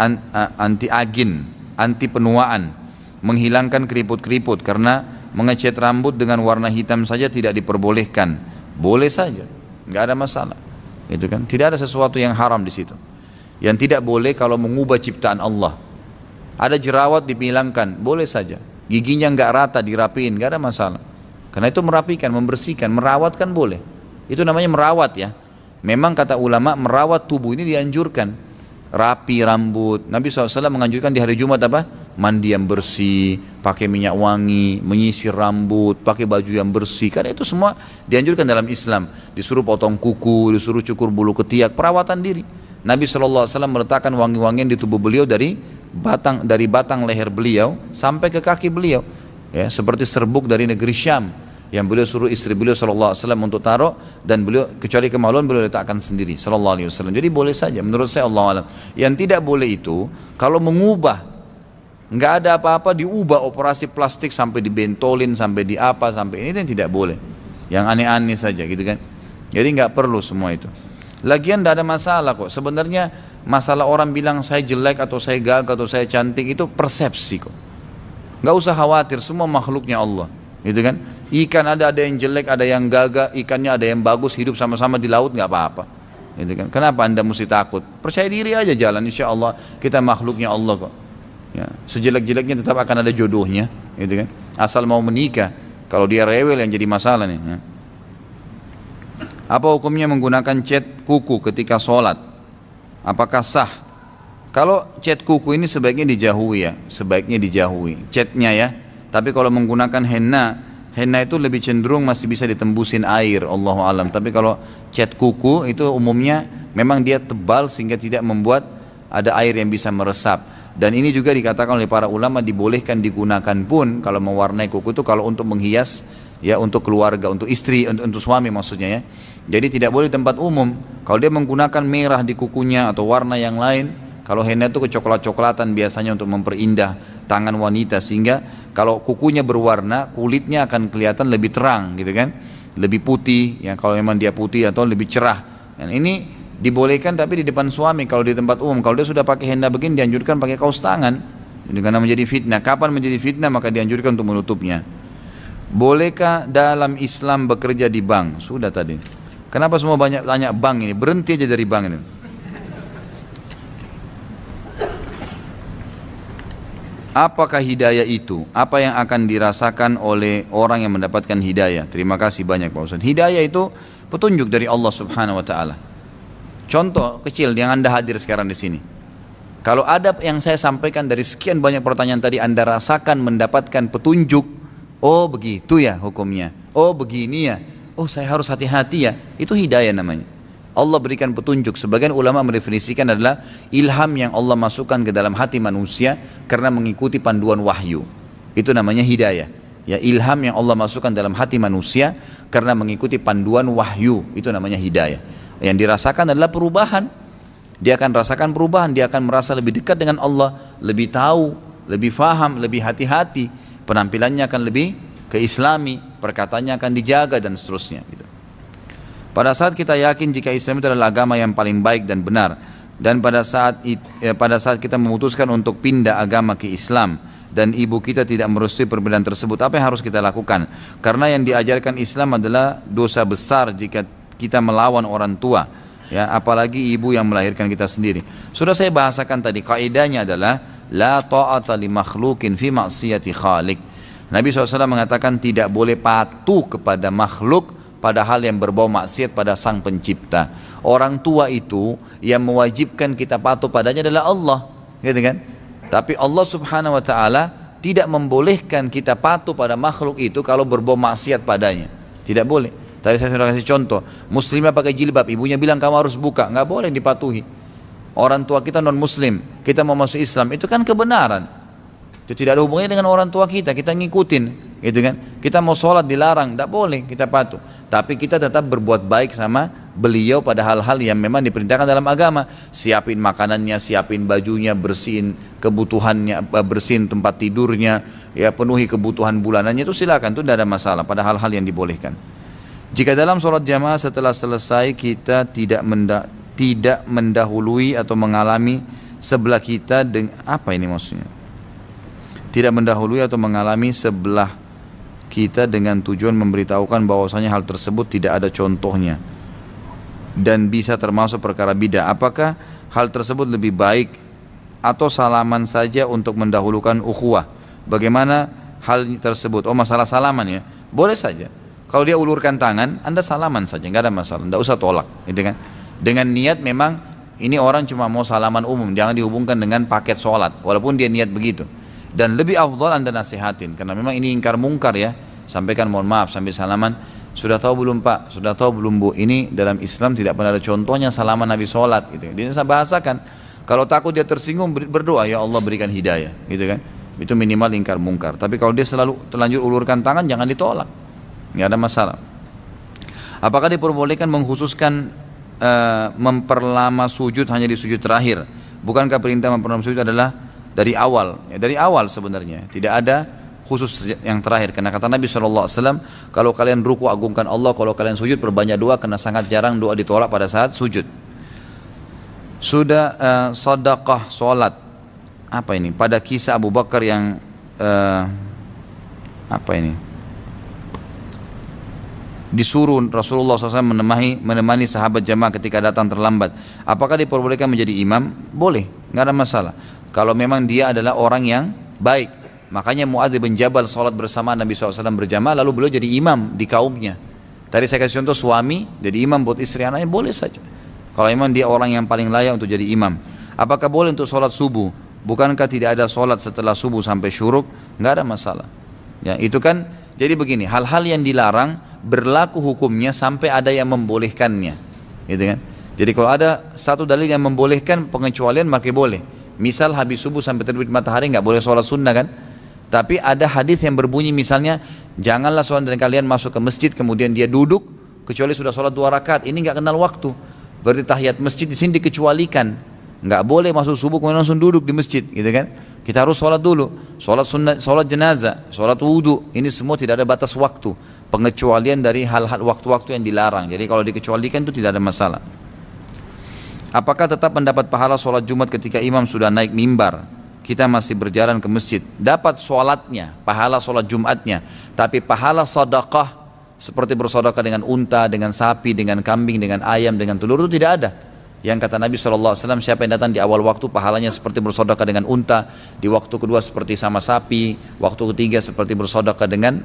anti agin, anti penuaan, menghilangkan keriput-keriput, karena mengecat rambut dengan warna hitam saja tidak diperbolehkan? Boleh saja, nggak ada masalah, itu kan, tidak ada sesuatu yang haram di situ. Yang tidak boleh kalau mengubah ciptaan Allah, ada jerawat dihilangkan, boleh saja, giginya nggak rata dirapiin, nggak ada masalah. Karena itu merapikan, membersihkan, merawat kan boleh. Itu namanya merawat ya. Memang kata ulama merawat tubuh ini dianjurkan. Rapi rambut. Nabi SAW menganjurkan di hari Jumat apa? Mandi yang bersih, pakai minyak wangi, menyisir rambut, pakai baju yang bersih. Karena itu semua dianjurkan dalam Islam. Disuruh potong kuku, disuruh cukur bulu ketiak, perawatan diri. Nabi SAW meletakkan wangi-wangian di tubuh beliau dari batang leher beliau sampai ke kaki beliau. Ya, seperti serbuk dari negeri Syam yang beliau suruh istri beliau SAW untuk taruh, dan beliau kecuali kemaluan beliau letakkan sendiri SAW. Jadi boleh saja menurut saya, Allah alam. Yang tidak boleh itu kalau mengubah, nggak ada apa-apa diubah, operasi plastik sampai dibentolin, sampai di apa, sampai ini, yang tidak boleh, yang aneh-aneh saja gitu kan. Jadi nggak perlu semua itu. Lagian tidak ada masalah kok sebenarnya. Masalah orang bilang saya jelek atau saya gagah atau saya cantik itu persepsi kok. Nggak usah khawatir, semua makhluknya Allah gitu kan. Ikan ada yang jelek, ada yang gagah, ikannya ada yang bagus, hidup sama-sama di laut nggak apa-apa gitu kan. Kenapa anda mesti takut? Percaya diri aja jalan, insya Allah kita makhluknya Allah kok ya. Sejelek-jeleknya tetap akan ada jodohnya gitu kan, asal mau menikah. Kalau dia rewel yang jadi masalah nih ya. Apa hukumnya menggunakan cat kuku ketika sholat? Apakah sah? Kalau cat kuku ini sebaiknya dijauhi ya, sebaiknya dijauhi catnya ya. Tapi kalau menggunakan henna itu lebih cenderung masih bisa ditembusin air, Allahu alam. Tapi kalau cat kuku itu umumnya memang dia tebal sehingga tidak membuat ada air yang bisa meresap. Dan ini juga dikatakan oleh para ulama dibolehkan digunakan pun kalau mewarnai kuku itu kalau untuk menghias ya, untuk keluarga, untuk istri, untuk suami maksudnya ya. Jadi tidak boleh tempat umum. Kalau dia menggunakan merah di kukunya atau warna yang lain, kalau henna itu kecoklat-coklatan biasanya untuk memperindah tangan wanita, sehingga kalau kukunya berwarna, kulitnya akan kelihatan lebih terang gitu kan, lebih putih ya kalau memang dia putih, atau lebih cerah. Dan ini dibolehkan tapi di depan suami. Kalau di tempat umum, kalau dia sudah pakai henna begini, dianjurkan pakai kaos tangan. Ini karena menjadi fitnah. Kapan menjadi fitnah maka dianjurkan untuk menutupnya. Bolehkah dalam Islam bekerja di bank? Sudah tadi. Kenapa semua banyak tanya bank ini? Berhenti aja dari bank ini. Apakah hidayah itu? Apa yang akan dirasakan oleh orang yang mendapatkan hidayah? Terima kasih banyak Pak Ustaz. Hidayah itu petunjuk dari Allah Subhanahu wa taala. Contoh kecil yang Anda hadir sekarang di sini. Kalau ada yang saya sampaikan dari sekian banyak pertanyaan tadi, Anda rasakan mendapatkan petunjuk, oh begitu ya hukumnya, oh begini ya, oh saya harus hati-hati ya, itu hidayah namanya. Allah berikan petunjuk. Sebagian ulama mendefinisikan adalah ilham yang Allah masukkan ke dalam hati manusia karena mengikuti panduan wahyu. Itu namanya hidayah. Ya, ilham yang Allah masukkan dalam hati manusia karena mengikuti panduan wahyu, itu namanya hidayah. Yang dirasakan adalah perubahan. Dia akan rasakan perubahan, dia akan merasa lebih dekat dengan Allah, lebih tahu, lebih faham, lebih hati-hati. Penampilannya akan lebih keislami, perkataannya akan dijaga dan seterusnya gitu. Pada saat kita yakin jika Islam itu adalah agama yang paling baik dan benar, dan pada saat kita memutuskan untuk pindah agama ke Islam dan ibu kita tidak merestui perbedaan tersebut, apa yang harus kita lakukan? Karena yang diajarkan Islam adalah dosa besar jika kita melawan orang tua, ya, apalagi ibu yang melahirkan kita sendiri. Sudah saya bahasakan tadi, kaidahnya adalah la ta'ata li makhlukin fi ma'siyati khaliq. Nabi SAW mengatakan tidak boleh patuh kepada makhluk pada hal yang berbau maksiat pada sang pencipta. Orang tua itu yang mewajibkan kita patuh padanya adalah Allah, gitu kan? Tapi Allah Subhanahu wa taala tidak membolehkan kita patuh pada makhluk itu kalau berbau maksiat padanya. Tidak boleh. Tadi saya sudah kasih contoh, muslimah pakai jilbab, ibunya bilang kamu harus buka, nggak boleh dipatuhi. Orang tua kita non muslim, kita mau masuk Islam, itu kan kebenaran. Itu tidak ada hubungannya dengan orang tua kita ngikutin, gitu kan? Kita mau sholat dilarang, tidak boleh kita patuh. Tapi kita tetap berbuat baik sama beliau pada hal-hal yang memang diperintahkan dalam agama. Siapin makanannya, siapin bajunya, bersihin kebutuhannya, bersihin tempat tidurnya, ya penuhi kebutuhan bulanannya, itu silakan, itu tidak ada masalah pada hal-hal yang dibolehkan. Jika dalam sholat jamaah setelah selesai kita tidak mendahului atau mengalami sebelah kita dengan apa ini maksudnya? Tidak mendahului atau mengalami sebelah kita dengan tujuan memberitahukan bahwasanya hal tersebut tidak ada contohnya dan bisa termasuk perkara bidah. Apakah hal tersebut lebih baik atau salaman saja untuk mendahulukan ukhuwah? Bagaimana hal tersebut. Oh, masalah salaman ya, boleh saja. Kalau dia ulurkan tangan, Anda salaman saja, nggak ada masalah, nggak usah tolak, gitu kan? Dengan niat memang ini orang cuma mau salaman umum, jangan dihubungkan dengan paket sholat, walaupun dia niat begitu. Dan lebih afdal Anda nasihatin, karena memang ini ingkar mungkar ya. Sampaikan mohon maaf sambil salaman. Sudah tahu belum Pak? Sudah tahu belum Bu? Ini dalam Islam tidak pernah ada contohnya salaman Nabi sholat, gitu. Dia bisa bahasakan. Kalau takut dia tersinggung, berdoa ya Allah berikan hidayah, gitu kan? Itu minimal ingkar mungkar. Tapi kalau dia selalu terlanjur ulurkan tangan, jangan ditolak. Nggak ada masalah. Apakah diperbolehkan mengkhususkan memperlama sujud hanya di sujud terakhir? Bukankah perintah memperlama sujud adalah dari awal? Ya, dari awal sebenarnya. Tidak ada khusus yang terakhir. Karena kata Nabi SAW, kalau kalian ruku agungkan Allah, kalau kalian sujud perbanyak doa, karena sangat jarang doa ditolak pada saat sujud. Sudah sedekah solat. Apa ini? Pada kisah Abu Bakar yang apa ini? Disuruh Rasulullah SAW menemani sahabat jamaah ketika datang terlambat. Apakah diperbolehkan menjadi imam? Boleh, nggak ada masalah. Kalau memang dia adalah orang yang baik. Makanya Muadz bin Jabal sholat bersama Nabi SAW berjamaah, lalu beliau jadi imam di kaumnya. Tadi saya kasih contoh suami jadi imam buat istri anaknya, boleh saja. Kalau memang dia orang yang paling layak untuk jadi imam. Apakah boleh untuk sholat subuh? Bukankah tidak ada sholat setelah subuh sampai syuruk? Nggak ada masalah. Ya, itu kan jadi begini, hal-hal yang dilarang berlaku hukumnya sampai ada yang membolehkannya, gitu kan? Jadi kalau ada satu dalil yang membolehkan pengecualian, maka boleh. Misal habis subuh sampai terbit matahari nggak boleh sholat sunnah kan? Tapi ada hadis yang berbunyi misalnya, janganlah seorang dari kalian masuk ke masjid kemudian dia duduk kecuali sudah sholat 2 rakaat. Ini nggak kenal waktu. Berarti tahiyat masjid di sini dikecualikan. Nggak boleh masuk subuh kemudian langsung duduk di masjid, gitu kan? Kita harus sholat dulu, sholat sunnah, sholat jenazah, sholat wudhu. Ini semua tidak ada batas waktu. Pengecualian dari hal-hal waktu-waktu yang dilarang. Jadi kalau dikecualikan itu tidak ada masalah. Apakah tetap mendapat pahala sholat Jumat ketika imam sudah naik mimbar? Kita masih berjalan ke masjid. Dapat sholatnya, pahala sholat Jumatnya. Tapi pahala sedekah seperti bersedekah dengan unta, dengan sapi, dengan kambing, dengan ayam, dengan telur itu tidak ada. Yang kata Nabi SAW, siapa yang datang di awal waktu pahalanya seperti bersedekah dengan unta, di waktu kedua seperti sama sapi, waktu ketiga seperti bersedekah dengan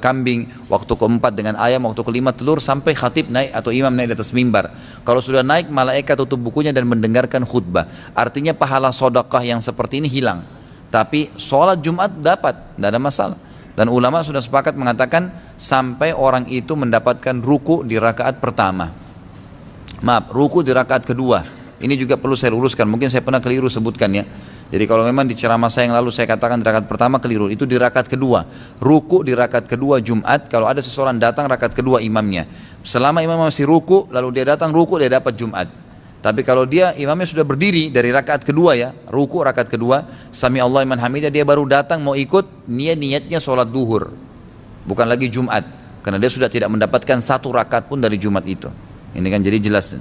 kambing, waktu keempat dengan ayam, waktu kelima telur, sampai khatib naik atau imam naik di atas mimbar. Kalau sudah naik, malaikat tutup bukunya dan mendengarkan khutbah. Artinya pahala sedekah yang seperti ini hilang. Tapi sholat Jumat dapat, tidak ada masalah. Dan ulama sudah sepakat mengatakan sampai orang itu mendapatkan ruku di rakaat pertama. Maaf, ruku di rakaat kedua. Ini juga perlu saya luruskan, mungkin saya pernah keliru sebutkan ya. Jadi kalau memang di ceramah saya yang lalu saya katakan di rakaat pertama keliru, itu di rakaat kedua. Ruku di rakaat kedua Jumat, kalau ada seseorang datang rakaat kedua imamnya. Selama imam masih ruku, lalu dia datang ruku, dia dapat Jumat. Tapi kalau dia imamnya sudah berdiri dari rakaat kedua ya, ruku rakaat kedua, Sami Allah liman hamidah, dia baru datang mau ikut, niatnya sholat duhur, bukan lagi Jumat, karena dia sudah tidak mendapatkan 1 rakaat pun dari Jumat itu. Ini kan jadi jelas.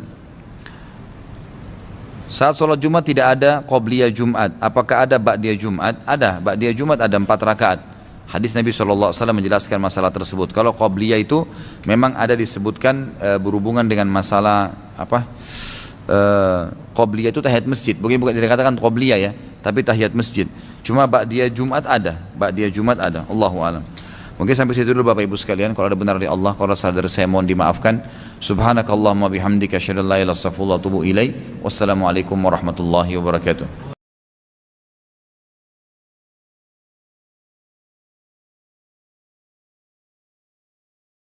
Saat sholat Jumat tidak ada qobliyah Jumat. Apakah ada ba'diyah Jumat? Ada, ba'diyah Jumat ada 4 rakaat. Hadis Nabi SAW menjelaskan masalah tersebut. Kalau qobliyah itu memang ada disebutkan berhubungan dengan masalah apa? Qobliyah itu tahiyat masjid. Bukan dikatakan qobliyah ya, tapi tahiyat masjid. Cuma ba'diyah Jumat ada, ba'diyah Jumat ada. Allahu a'lam. Mungkin sampai situ dulu Bapak Ibu sekalian. Kalau ada benar dari Allah, kalau salah dari saya mohon dimaafkan. Subhanakallahumma bihamdika asyhadu an la ilaha illa anta astaghfiruka wa atubu ilaik. Wassalamualaikum warahmatullahi wabarakatuh.